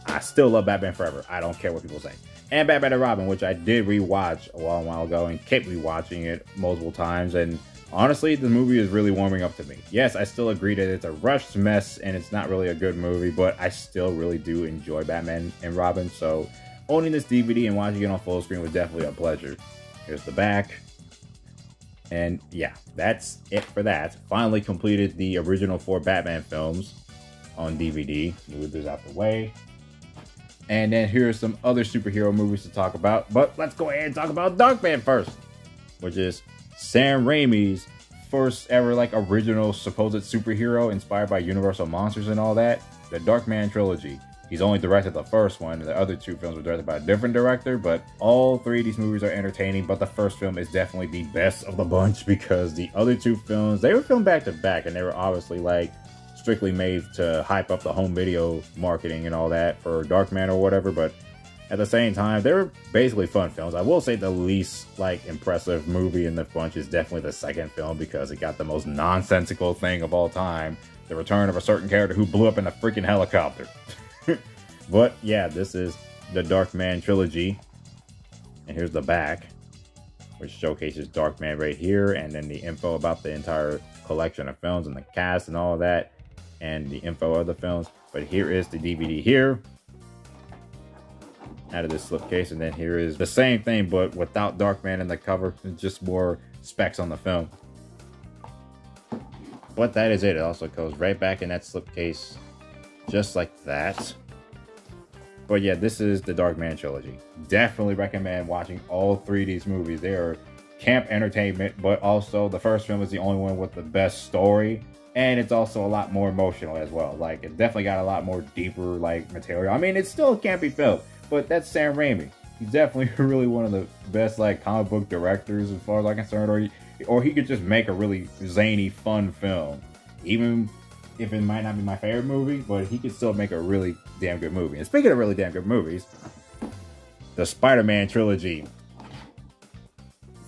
I still love Batman Forever. I don't care what people say. And Batman and Robin, which I did rewatch a while ago and kept rewatching it multiple times. And honestly, the movie is really warming up to me. Yes, I still agree that it's a rushed mess and it's not really a good movie, but I still really do enjoy Batman and Robin. So owning this DVD and watching it on full screen was definitely a pleasure. Here's the back. And yeah, that's it for that. Finally completed the original 4 Batman films on DVD. Move this out the way. And then here's some other superhero movies to talk about. But let's go ahead and talk about Darkman first, which is Sam Raimi's first ever like original supposed superhero inspired by Universal monsters and all that. The Darkman trilogy. He's only directed the first one. The other 2 films were directed by a different director, but all 3 of these movies are entertaining. But the first film is definitely the best of the bunch because the other 2 films, they were filmed back to back and they were obviously like strictly made to hype up the home video marketing and all that for Darkman or whatever, but at the same time, they were basically fun films. I will say the least like impressive movie in the bunch is definitely the second film because it got the most nonsensical thing of all time, the return of a certain character who blew up in a freaking helicopter. But yeah, this is the Darkman trilogy, and here's the back, which showcases Darkman right here, and then the info about the entire collection of films and the cast and all of that, and the info of the films. But here is the DVD here out of this slipcase, and then here is the same thing but without Darkman in the cover. It's just more specs on the film. But that is it. It also goes right back in that slipcase just like that. But yeah, this is the Darkman trilogy. Definitely recommend watching all 3 of these movies. They are camp entertainment, but also the first film is the only one with the best story. And it's also a lot more emotional as well. Like, it definitely got a lot more deeper, like, material. I mean, it's still a campy film, but that's Sam Raimi. He's definitely really one of the best, like, comic book directors as far as I'm concerned. Or he could just make a really zany, fun film. Even if it might not be my favorite movie, but he could still make a really damn good movie. And speaking of really damn good movies, the Spider-Man trilogy.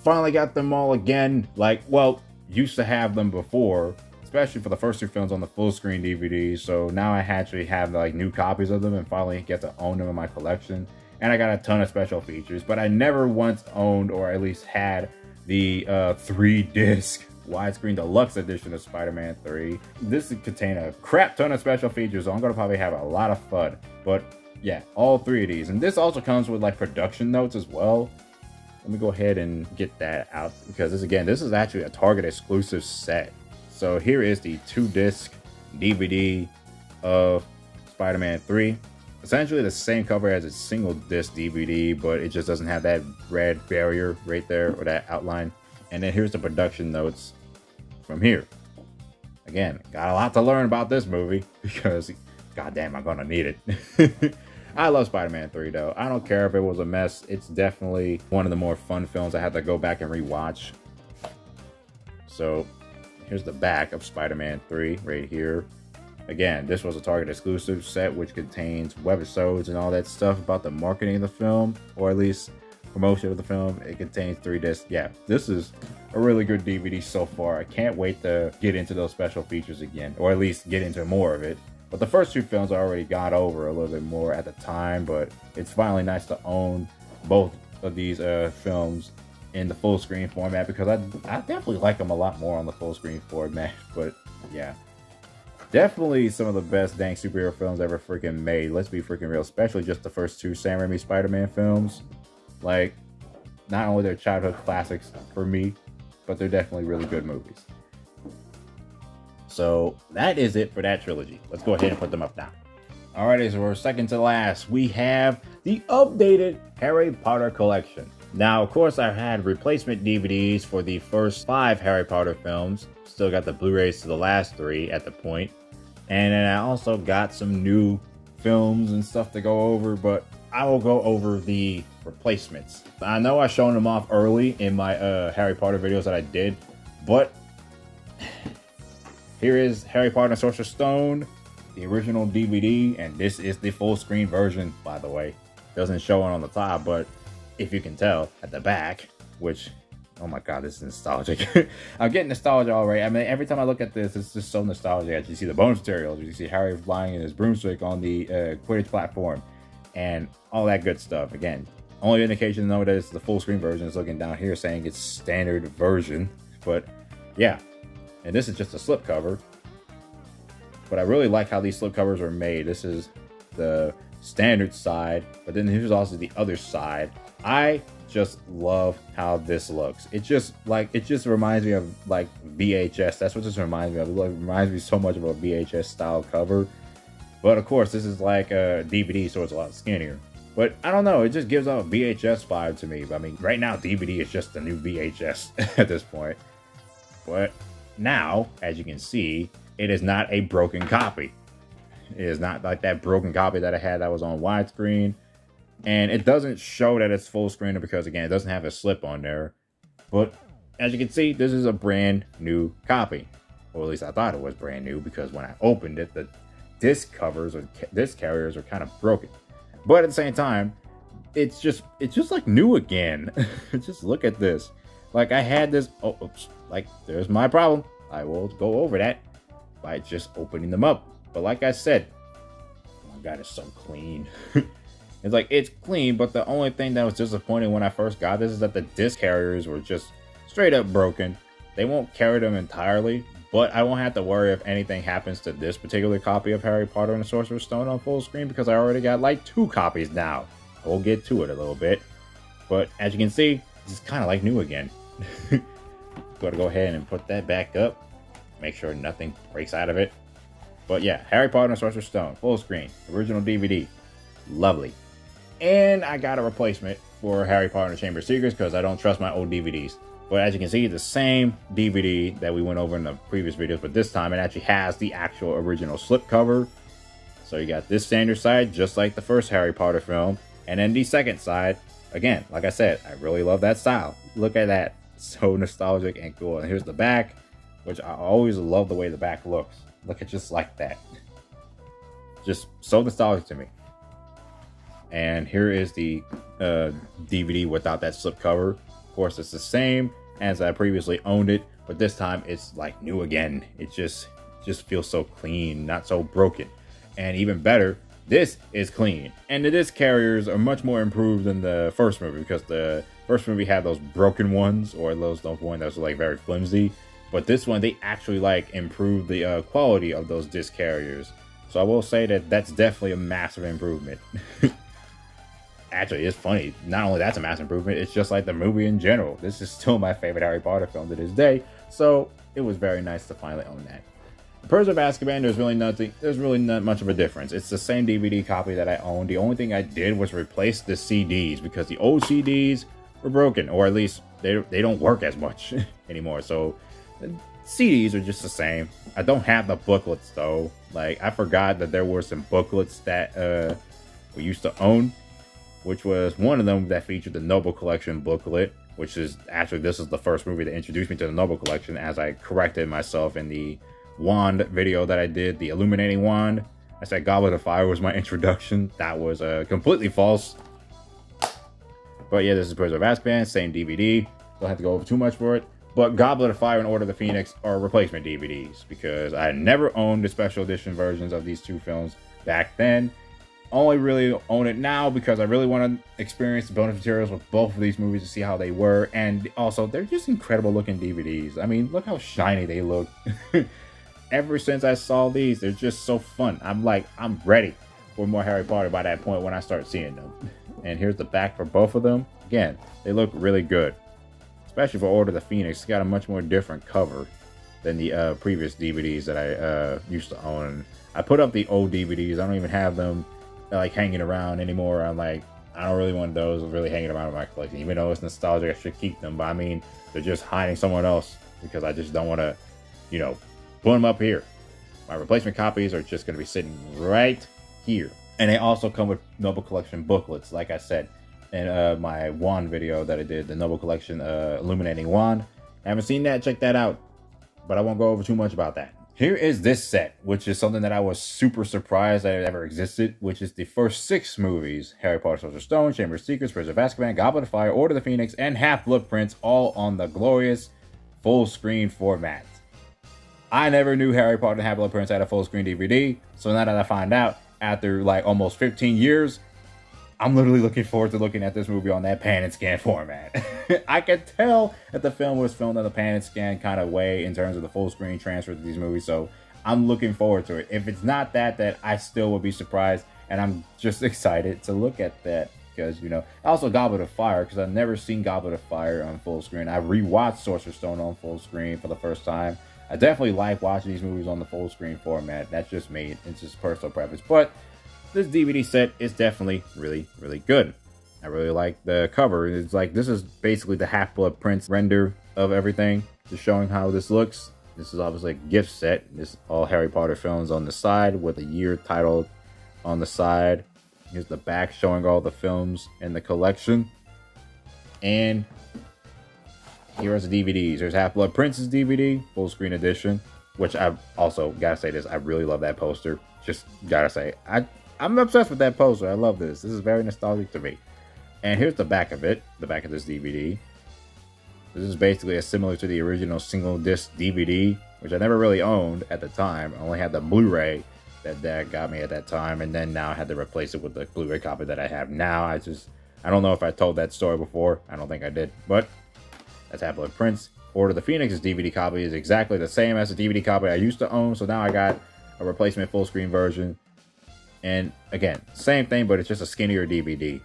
Finally got them all again. Like, well, used to have them before, especially for the first 2 films on the full screen DVD. So now I actually have like new copies of them and finally get to own them in my collection. And I got a ton of special features, but I never once owned or at least had the 3-disc widescreen deluxe edition of Spider-Man 3. This contain a crap ton of special features, so I'm gonna probably have a lot of fun. But yeah, all 3 of these. And this also comes with like production notes as well. Let me go ahead and get that out because this is actually a Target exclusive set. So here is the 2-disc DVD of Spider-Man 3. Essentially the same cover as a single disc DVD, but it just doesn't have that red barrier right there or that outline. And then here's the production notes from here. Again, got a lot to learn about this movie because goddamn, I'm gonna need it. I love Spider-Man 3 though. I don't care if it was a mess. It's definitely one of the more fun films I had to go back and rewatch. So here's the back of Spider-Man 3 right here. Again, this was a Target exclusive set which contains webisodes and all that stuff about the marketing of the film, or at least promotion of the film. It contains 3 discs. Yeah, this is a really good DVD so far. I can't wait to get into those special features again, or at least get into more of it. But the first 2 films I already got over a little bit more at the time, but it's finally nice to own both of these films in the full screen format, because I definitely like them a lot more on the full screen format. But yeah, definitely some of the best dang superhero films ever freaking made. Let's be freaking real, especially just the first 2 Sam Raimi Spider-Man films. Like, not only they're childhood classics for me, but they're definitely really good movies. So that is it for that trilogy. Let's go ahead and put them up now. Alrighty, so we're second to last. We have the updated Harry Potter collection. Now, of course, I've had replacement DVDs for the first 5 Harry Potter films. Still got the Blu-rays to the last 3 at the point. And then I also got some new films and stuff to go over, but I will go over the replacements. I know I've shown them off early in my Harry Potter videos that I did, but here is Harry Potter and Sorcerer's Stone, the original DVD, and this is the full screen version, by the way. Doesn't show it on the top, but if you can tell, at the back, which, oh my god, this is nostalgic. I'm getting nostalgia already. I mean, every time I look at this, it's just so nostalgic. As you see the bonus materials, you see Harry flying in his broomstick on the Quidditch platform, and all that good stuff. Again, only indication to know that it's the full screen version is looking down here saying it's standard version. But yeah, and this is just a slipcover. But I really like how these slipcovers are made. This is the standard side, but then here's also the other side. I just love how this looks. It just reminds me of like VHS. That's what this reminds me of. It reminds me so much of a VHS style cover. But of course, this is like a DVD, so it's a lot skinnier. But I don't know, it just gives off a VHS vibe to me. I mean, right now, DVD is just the new VHS at this point. But now, as you can see, it is not a broken copy. It is not like that broken copy that I had that was on widescreen. And it doesn't show that it's full screen because, again, it doesn't have a slip on there. But as you can see, this is a brand new copy. Or at least I thought it was brand new, because when I opened it, the disc covers or disc carriers are kind of broken. But at the same time, it's just like new again. Just look at this. Like, I had this, oh, oops, like, there's my problem. I will go over that by just opening them up. But like I said, oh my god, it's so clean. It's like, it's clean, but the only thing that was disappointing when I first got this is that the disc carriers were just straight up broken. They won't carry them entirely, but I won't have to worry if anything happens to this particular copy of Harry Potter and the Sorcerer's Stone on full screen, because I already got like 2 copies now. We'll get to it a little bit. But as you can see, it's kind of like new again. Gotta go ahead and put that back up. Make sure nothing breaks out of it. But yeah, Harry Potter and the Sorcerer's Stone, full screen, original DVD. Lovely. And I got a replacement for Harry Potter and the Chamber of Secrets because I don't trust my old DVDs. But as you can see, the same DVD that we went over in the previous videos, but this time it actually has the actual original slipcover. So you got this standard side, just like the first Harry Potter film. And then the second side, again, like I said, I really love that style. Look at that. So nostalgic and cool. And here's the back, which I always love the way the back looks. Look at just like that. Just so nostalgic to me. And here is the DVD without that slipcover. Of course, it's the same as I previously owned it, but this time it's like new again. It just feels so clean, not so broken. And even better, this is clean. And the disc carriers are much more improved than the first movie, because the first movie had those broken ones, or those ones that were like very flimsy. But this one, they actually like improved the quality of those disc carriers. So I will say that that's definitely a massive improvement. Actually, it's funny. Not only that's a massive improvement, it's just like the movie in general. This is still my favorite Harry Potter film to this day. So it was very nice to finally own that. The Purge of Azkaban, there's really not much of a difference. It's the same DVD copy that I owned. The only thing I did was replace the CDs, because the old CDs were broken, or at least they don't work as much anymore. So the CDs are just the same. I don't have the booklets though. Like, I forgot that there were some booklets that we used to own, which was one of them that featured the Noble Collection booklet, which is actually, this is the first movie that introduced me to the Noble Collection, as I corrected myself in the wand video that I did, the illuminating wand. I said Goblet of Fire was my introduction. That was completely false. But yeah, this is Prisoner of Azkaban, same DVD. Don't have to go over too much for it. But Goblet of Fire and Order of the Phoenix are replacement DVDs because I never owned the special edition versions of these two films back then. Only really own it now because I really want to experience the bonus materials with both of these movies to see how they were. And also, they're just incredible looking DVDs. I mean, look how shiny they look. Ever since I saw these, they're just so fun. I'm ready for more Harry Potter by that point when I start seeing them. And here's the back for both of them. Again, they look really good. Especially for Order of the Phoenix. It's got a much more different cover than the previous DVDs that I used to own. I put up the old DVDs. I don't even have them like hanging around anymore. I don't really want those really hanging around in my collection. Even though it's nostalgic, I should keep them. But I mean, they're just hiding somewhere else because I just don't want to, you know, put them up here. My replacement copies are just going to be sitting right here. And they also come with Noble Collection booklets, like I said in my wand video that I did, the Noble Collection illuminating wand. Haven't seen that? Check that out. But I won't go over too much about that. Here is this set, which is something that I was super surprised that it ever existed, which is the first 6 movies: Harry Potter, Sorcerer's Stone, Chamber of Secrets, Prisoner of Azkaban, Goblet of Fire, Order of the Phoenix, and Half-Blood Prince, all on the glorious full-screen format. I never knew Harry Potter and Half-Blood Prince had a full-screen DVD, so now that I find out, after like almost 15 years, I'm literally looking forward to looking at this movie on that pan and scan format. I could tell that the film was filmed on the pan and scan kind of way in terms of the full screen transfer to these movies, so I'm looking forward to it. If it's not that I still will be surprised, and I'm just excited to look at that because, you know, also Goblet of Fire, because I've never seen Goblet of Fire on full screen. I rewatched Sorcerer's Stone on full screen for the first time. I definitely like watching these movies on the full screen format. That's just me. It's just personal preference. But this DVD set is definitely really, really good. I really like the cover. It's like, this is basically the Half-Blood Prince render of everything, just showing how this looks. This is obviously a gift set. This is all Harry Potter films on the side with a year titled on the side. Here's the back showing all the films in the collection. And here are the DVDs. There's Half-Blood Prince's DVD, full screen edition, which I've also gotta say this, I really love that poster. Just gotta say, I'm obsessed with that poster. I love this. This is very nostalgic to me. And here's the back of it, the back of this DVD. This is basically similar to the original single disc DVD, which I never really owned at the time. I only had the Blu-ray that Dad got me at that time, and then now I had to replace it with the Blu-ray copy that I have now. I don't know if I told that story before. I don't think I did, but that's Half-Blood Prince. Order of the Phoenix's DVD copy is exactly the same as the DVD copy I used to own, so now I got a replacement full screen version. And again, same thing, but it's just a skinnier DVD.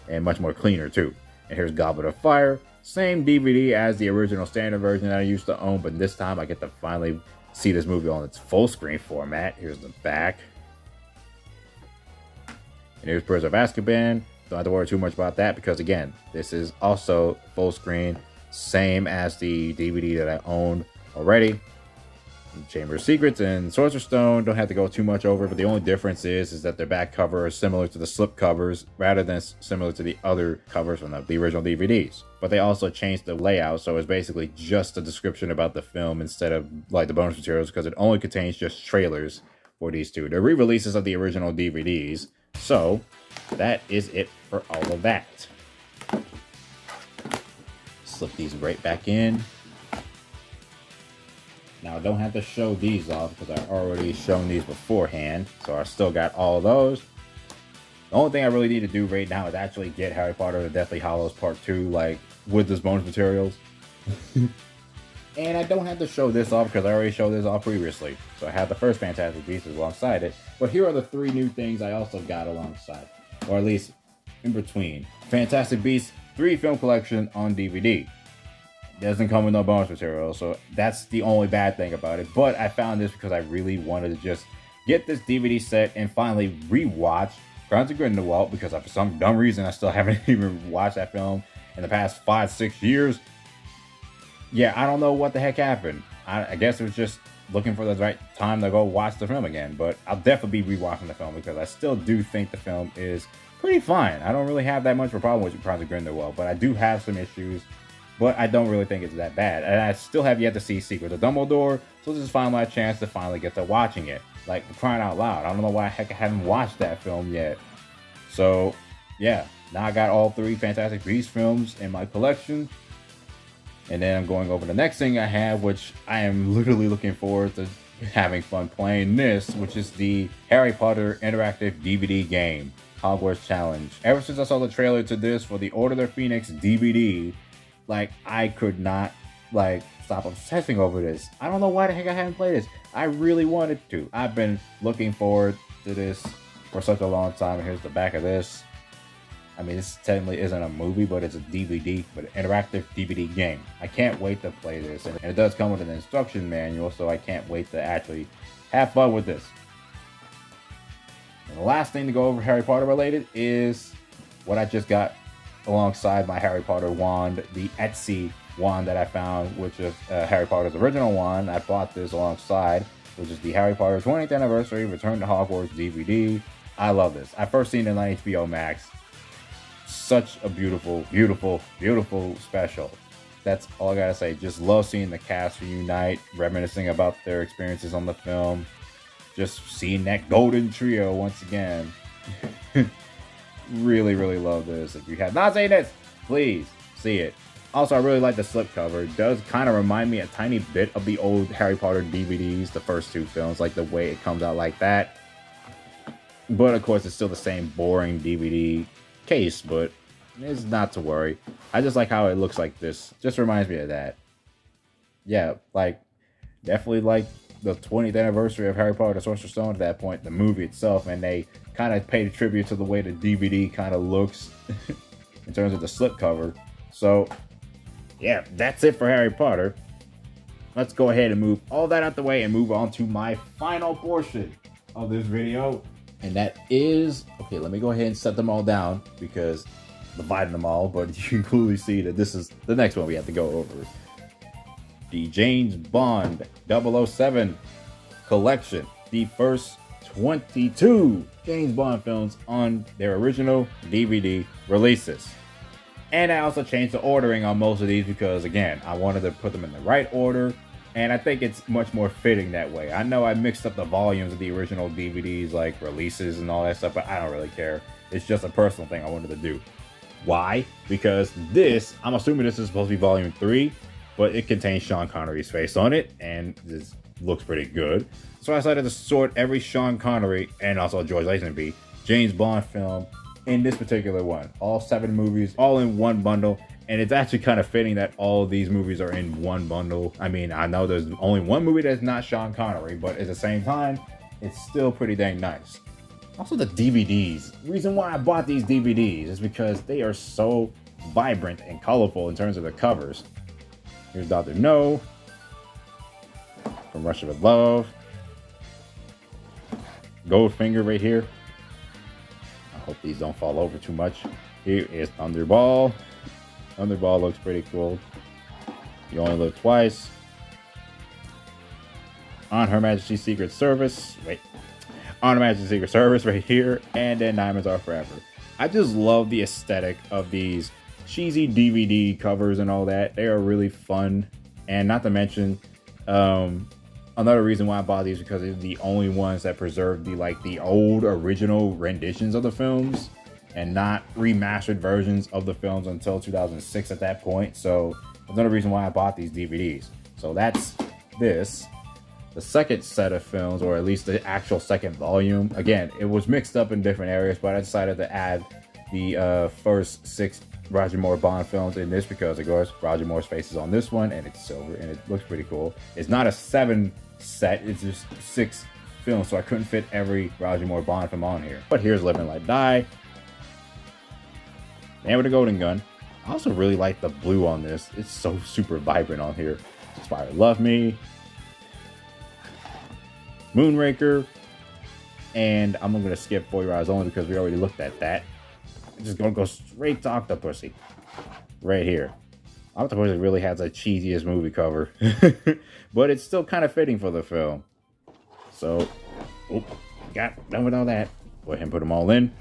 And much more cleaner too. And here's Goblet of Fire. Same DVD as the original standard version that I used to own, but this time I get to finally see this movie on its full screen format. Here's the back. And here's Prisoner of Azkaban. Don't have to worry too much about that because, again, this is also full screen, same as the DVD that I owned already. Chamber of Secrets and Sorcerer's Stone, don't have to go too much over, but the only difference is that their back cover is similar to the slip covers rather than similar to the other covers from the original DVDs. But they also changed the layout, so it's basically just a description about the film instead of like the bonus materials, because it only contains just trailers for these two. They're re-releases of the original DVDs, so that is it for all of that. Slip these right back in. Now, I don't have to show these off because I've already shown these beforehand. So I still got all of those. The only thing I really need to do right now is actually get Harry Potter and the Deathly Hallows Part 2, like, with this bonus materials. And I don't have to show this off because I already showed this off previously. So I have the first Fantastic Beasts alongside it. But here are the 3 new things I also got alongside. Or at least in between. Fantastic Beasts 3 film collection on DVD. Doesn't come with no bonus material, so that's the only bad thing about it. But I found this because I really wanted to just get this DVD set and finally rewatch Crimes of Grindelwald, because for some dumb reason I still haven't even watched that film in the past 5-6 years. Yeah, I don't know what the heck happened. I guess it was just looking for the right time to go watch the film again. But I'll definitely be rewatching the film because I still do think the film is pretty fine. I don't really have that much of a problem with Crimes of Grindelwald, but I do have some issues. But I don't really think it's that bad. And I still have yet to see Secrets of Dumbledore, So this is finally my chance to finally get to watching it. Like, crying out loud. I don't know why the heck I haven't watched that film yet. So, yeah. Now I got all 3 Fantastic Beasts films in my collection. And then I'm going over the next thing I have, which I am literally looking forward to having fun playing this, which is the Harry Potter interactive DVD game, Hogwarts Challenge. Ever since I saw the trailer to this for the Order of the Phoenix DVD, like, I could not, like, stop obsessing over this. I don't know why the heck I haven't played this. I really wanted to. I've been looking forward to this for such a long time. Here's the back of this. I mean, this technically isn't a movie, but it's a DVD, but an interactive DVD game. I can't wait to play this. And it does come with an instruction manual, so I can't wait to actually have fun with this. And the last thing to go over Harry Potter related is what I just got alongside my Harry Potter wand, the Etsy wand that I found, which is Harry Potter's original wand. I bought this alongside, which is the Harry Potter 20th Anniversary Return to Hogwarts DVD. I love this. I first seen it on HBO Max. Such a beautiful, beautiful, beautiful special. That's all I gotta say. Just love seeing the cast reunite, reminiscing about their experiences on the film. Just seeing that golden trio once again. Really, really love this. If you have not seen this, please see it. Also, I really like the slipcover. It does kind of remind me a tiny bit of the old Harry Potter DVDs, the first 2 films, like the way it comes out like that. But of course, it's still the same boring DVD case, but it's not to worry. I just like how it looks like this. Just reminds me of that. Yeah, like, definitely like the 20th anniversary of Harry Potter the Sorcerer's Stone at that point, the movie itself, and they kind of paid a tribute to the way the DVD kind of looks in terms of the slipcover. So, yeah, that's it for Harry Potter. Let's go ahead and move all that out the way and move on to my final portion of this video. And that is, okay, let me go ahead and set them all down because I'm dividing them all, but you can clearly see that this is the next one we have to go over. The James Bond 007 collection, the first 22 James Bond films on their original DVD releases. And I also changed the ordering on most of these because, again, I wanted to put them in the right order. And I think it's much more fitting that way. I know I mixed up the volumes of the original DVDs, like releases and all that stuff, but I don't really care. It's just a personal thing I wanted to do. Why? Because this, I'm assuming this is supposed to be volume 3, but it contains Sean Connery's face on it, and this looks pretty good. So I decided to sort every Sean Connery, and also George Lazenby, James Bond film in this particular one. All 7 movies, all in one bundle. And it's actually kind of fitting that all of these movies are in one bundle. I mean, I know there's only one movie that's not Sean Connery, but at the same time, it's still pretty dang nice. Also, the DVDs. The reason why I bought these DVDs is because they are so vibrant and colorful in terms of the covers. Here's Dr. No, From Russia with Love, Goldfinger right here. I hope these don't fall over too much. Here is Thunderball. Thunderball looks pretty cool. You Only Live Twice. On Her Majesty's Secret Service. Wait. On Her Majesty's Secret Service right here. And then Diamonds Are Forever. I just love the aesthetic of these cheesy DVD covers and all that. They are really fun. And not to mention, another reason why I bought these because they're the only ones that preserve the old original renditions of the films. And not remastered versions of the films until 2006 at that point. So another reason why I bought these DVDs. So that's this. The second set of films, or at least the actual second volume. Again, it was mixed up in different areas, but I decided to add the first 6 Roger Moore Bond films in this because, of course, Roger Moore's face is on this one, and it's silver, and it looks pretty cool. It's not a 7 set, it's just 6 films, so I couldn't fit every Roger Moore Bond film on here. But here's Live and Let Die. Man with a Golden Gun. I also really like the blue on this. It's so super vibrant on here. Inspire Love Me. Moonraker. And I'm going to skip 4 Your Eyes Only because we already looked at that. I'm just going to go straight to Octopussy. Right here. Octopussy really has the cheesiest movie cover. But it's still kind of fitting for the film. So, got done with all that. Go ahead and put them all in.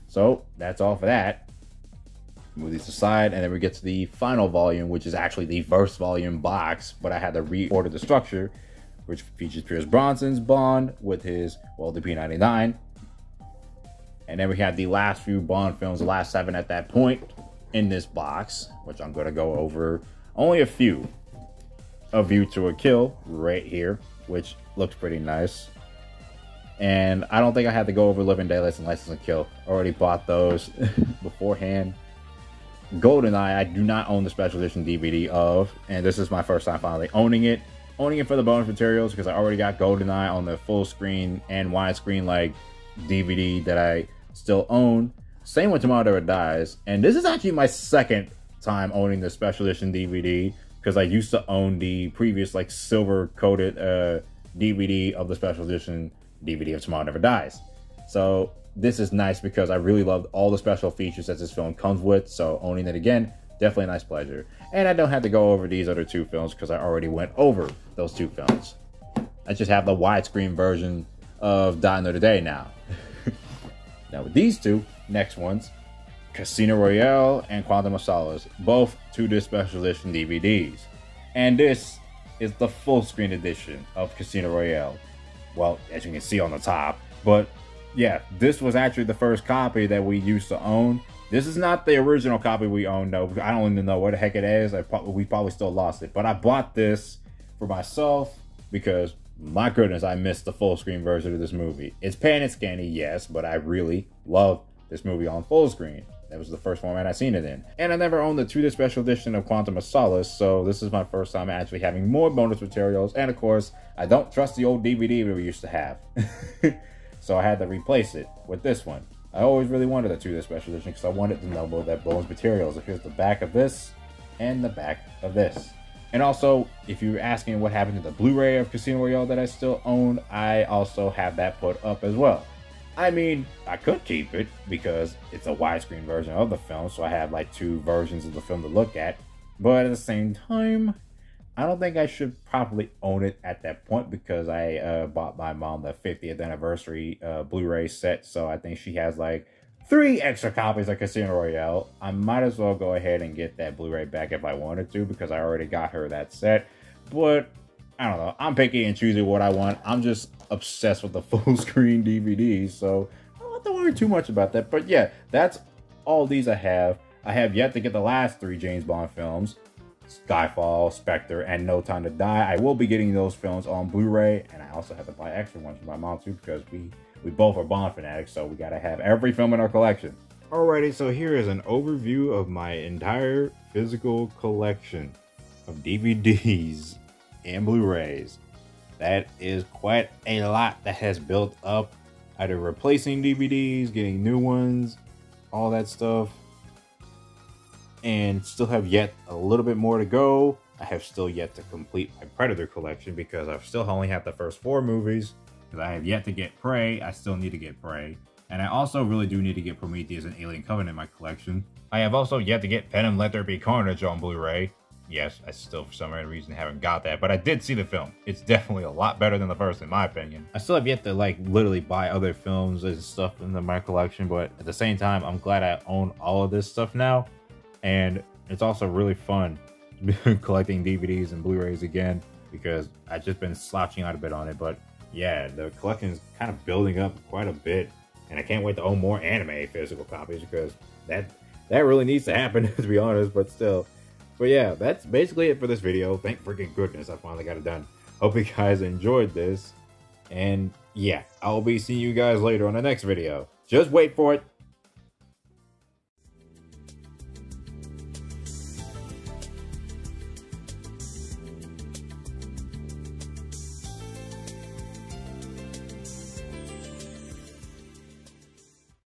So, that's all for that. Move these aside, and then we get to the final volume, which is actually the first volume box, but I had to reorder the structure, which features Pierce Brosnan's Bond with his, well, the P99. And then we have the last few Bond films, the last 7 at that point in this box, which I'm going to go over only a few. A View to a Kill right here, which looks pretty nice. And I don't think I had to go over Living Daylights and License to Kill. Already bought those beforehand. GoldenEye, I do not own the special edition DVD of, and this is my first time finally owning it. Owning it for the bonus materials because I already got GoldenEye on the full screen and widescreen like DVD that I still own. Same with Tomorrow Never Dies, and this is actually my second time owning the special edition DVD because I used to own the previous like silver coated DVD of the special edition DVD of Tomorrow Never Dies. So this is nice because I really loved all the special features that this film comes with, so owning it again, definitely a nice pleasure. And I don't have to go over these other 2 films because I already went over those 2 films. I just have the widescreen version of Die Another Day now. Now with these 2 next ones, Casino Royale and Quantum of Solace, both 2-disc special edition DVDs. And this is the full screen edition of Casino Royale. Well, as you can see on the top, but yeah, this was actually the first copy that we used to own. This is not the original copy we own, though. I don't even know what the heck it is. We probably still lost it. But I bought this for myself because, my goodness, I missed the full screen version of this movie. It's pan and scanny, yes, but I really love this movie on full screen. That was the first format I seen it in. And I never owned the 2-disc special edition of Quantum of Solace, so this is my first time actually having more bonus materials. And of course, I don't trust the old DVD we used to have. So I had to replace it with this one. I always really wanted a 2-disc special edition because I wanted to know about that bonus materials. Here's the back of this and the back of this. And also, if you're asking what happened to the Blu-ray of Casino Royale that I still own, I also have that put up as well. I mean, I could keep it because it's a widescreen version of the film, so I have like 2 versions of the film to look at. But at the same time, I don't think I should probably own it at that point because I bought my mom the 50th anniversary Blu-ray set, so I think she has like 3 extra copies of Casino Royale. I might as well go ahead and get that Blu-ray back if I wanted to because I already got her that set. But I don't know, I'm picky and choosy what I want. I'm just obsessed with the full screen DVDs, so I don't have to worry too much about that. But yeah, that's all these I have. I have yet to get the last 3 James Bond films. Skyfall, Spectre, and No Time to Die. I will be getting those films on Blu-ray, and I also have to buy extra ones for my mom too because we both are Bond fanatics, so we gotta have every film in our collection. Alrighty, so here is an overview of my entire physical collection of DVDs and Blu-rays. That is quite a lot that has built up, either replacing DVDs, getting new ones, all that stuff. And still have yet a little bit more to go. I have still yet to complete my Predator collection because I still only have the first 4 movies. Because I have yet to get Prey. I still need to get Prey. And I also really do need to get Prometheus and Alien Covenant in my collection. I have also yet to get Venom Let There Be Carnage on Blu-ray. Yes, I still for some reason haven't got that, but I did see the film. It's definitely a lot better than the first in my opinion. I still have yet to like literally buy other films and stuff in my collection, but at the same time, I'm glad I own all of this stuff now. And it's also really fun collecting DVDs and Blu-rays again because I've just been slouching out a bit on it. But yeah, the collection is kind of building up quite a bit. And I can't wait to own more anime physical copies because that really needs to happen, to be honest, but still. But yeah, that's basically it for this video. Thank freaking goodness I finally got it done. Hope you guys enjoyed this. And yeah, I'll be seeing you guys later on the next video. Just wait for it.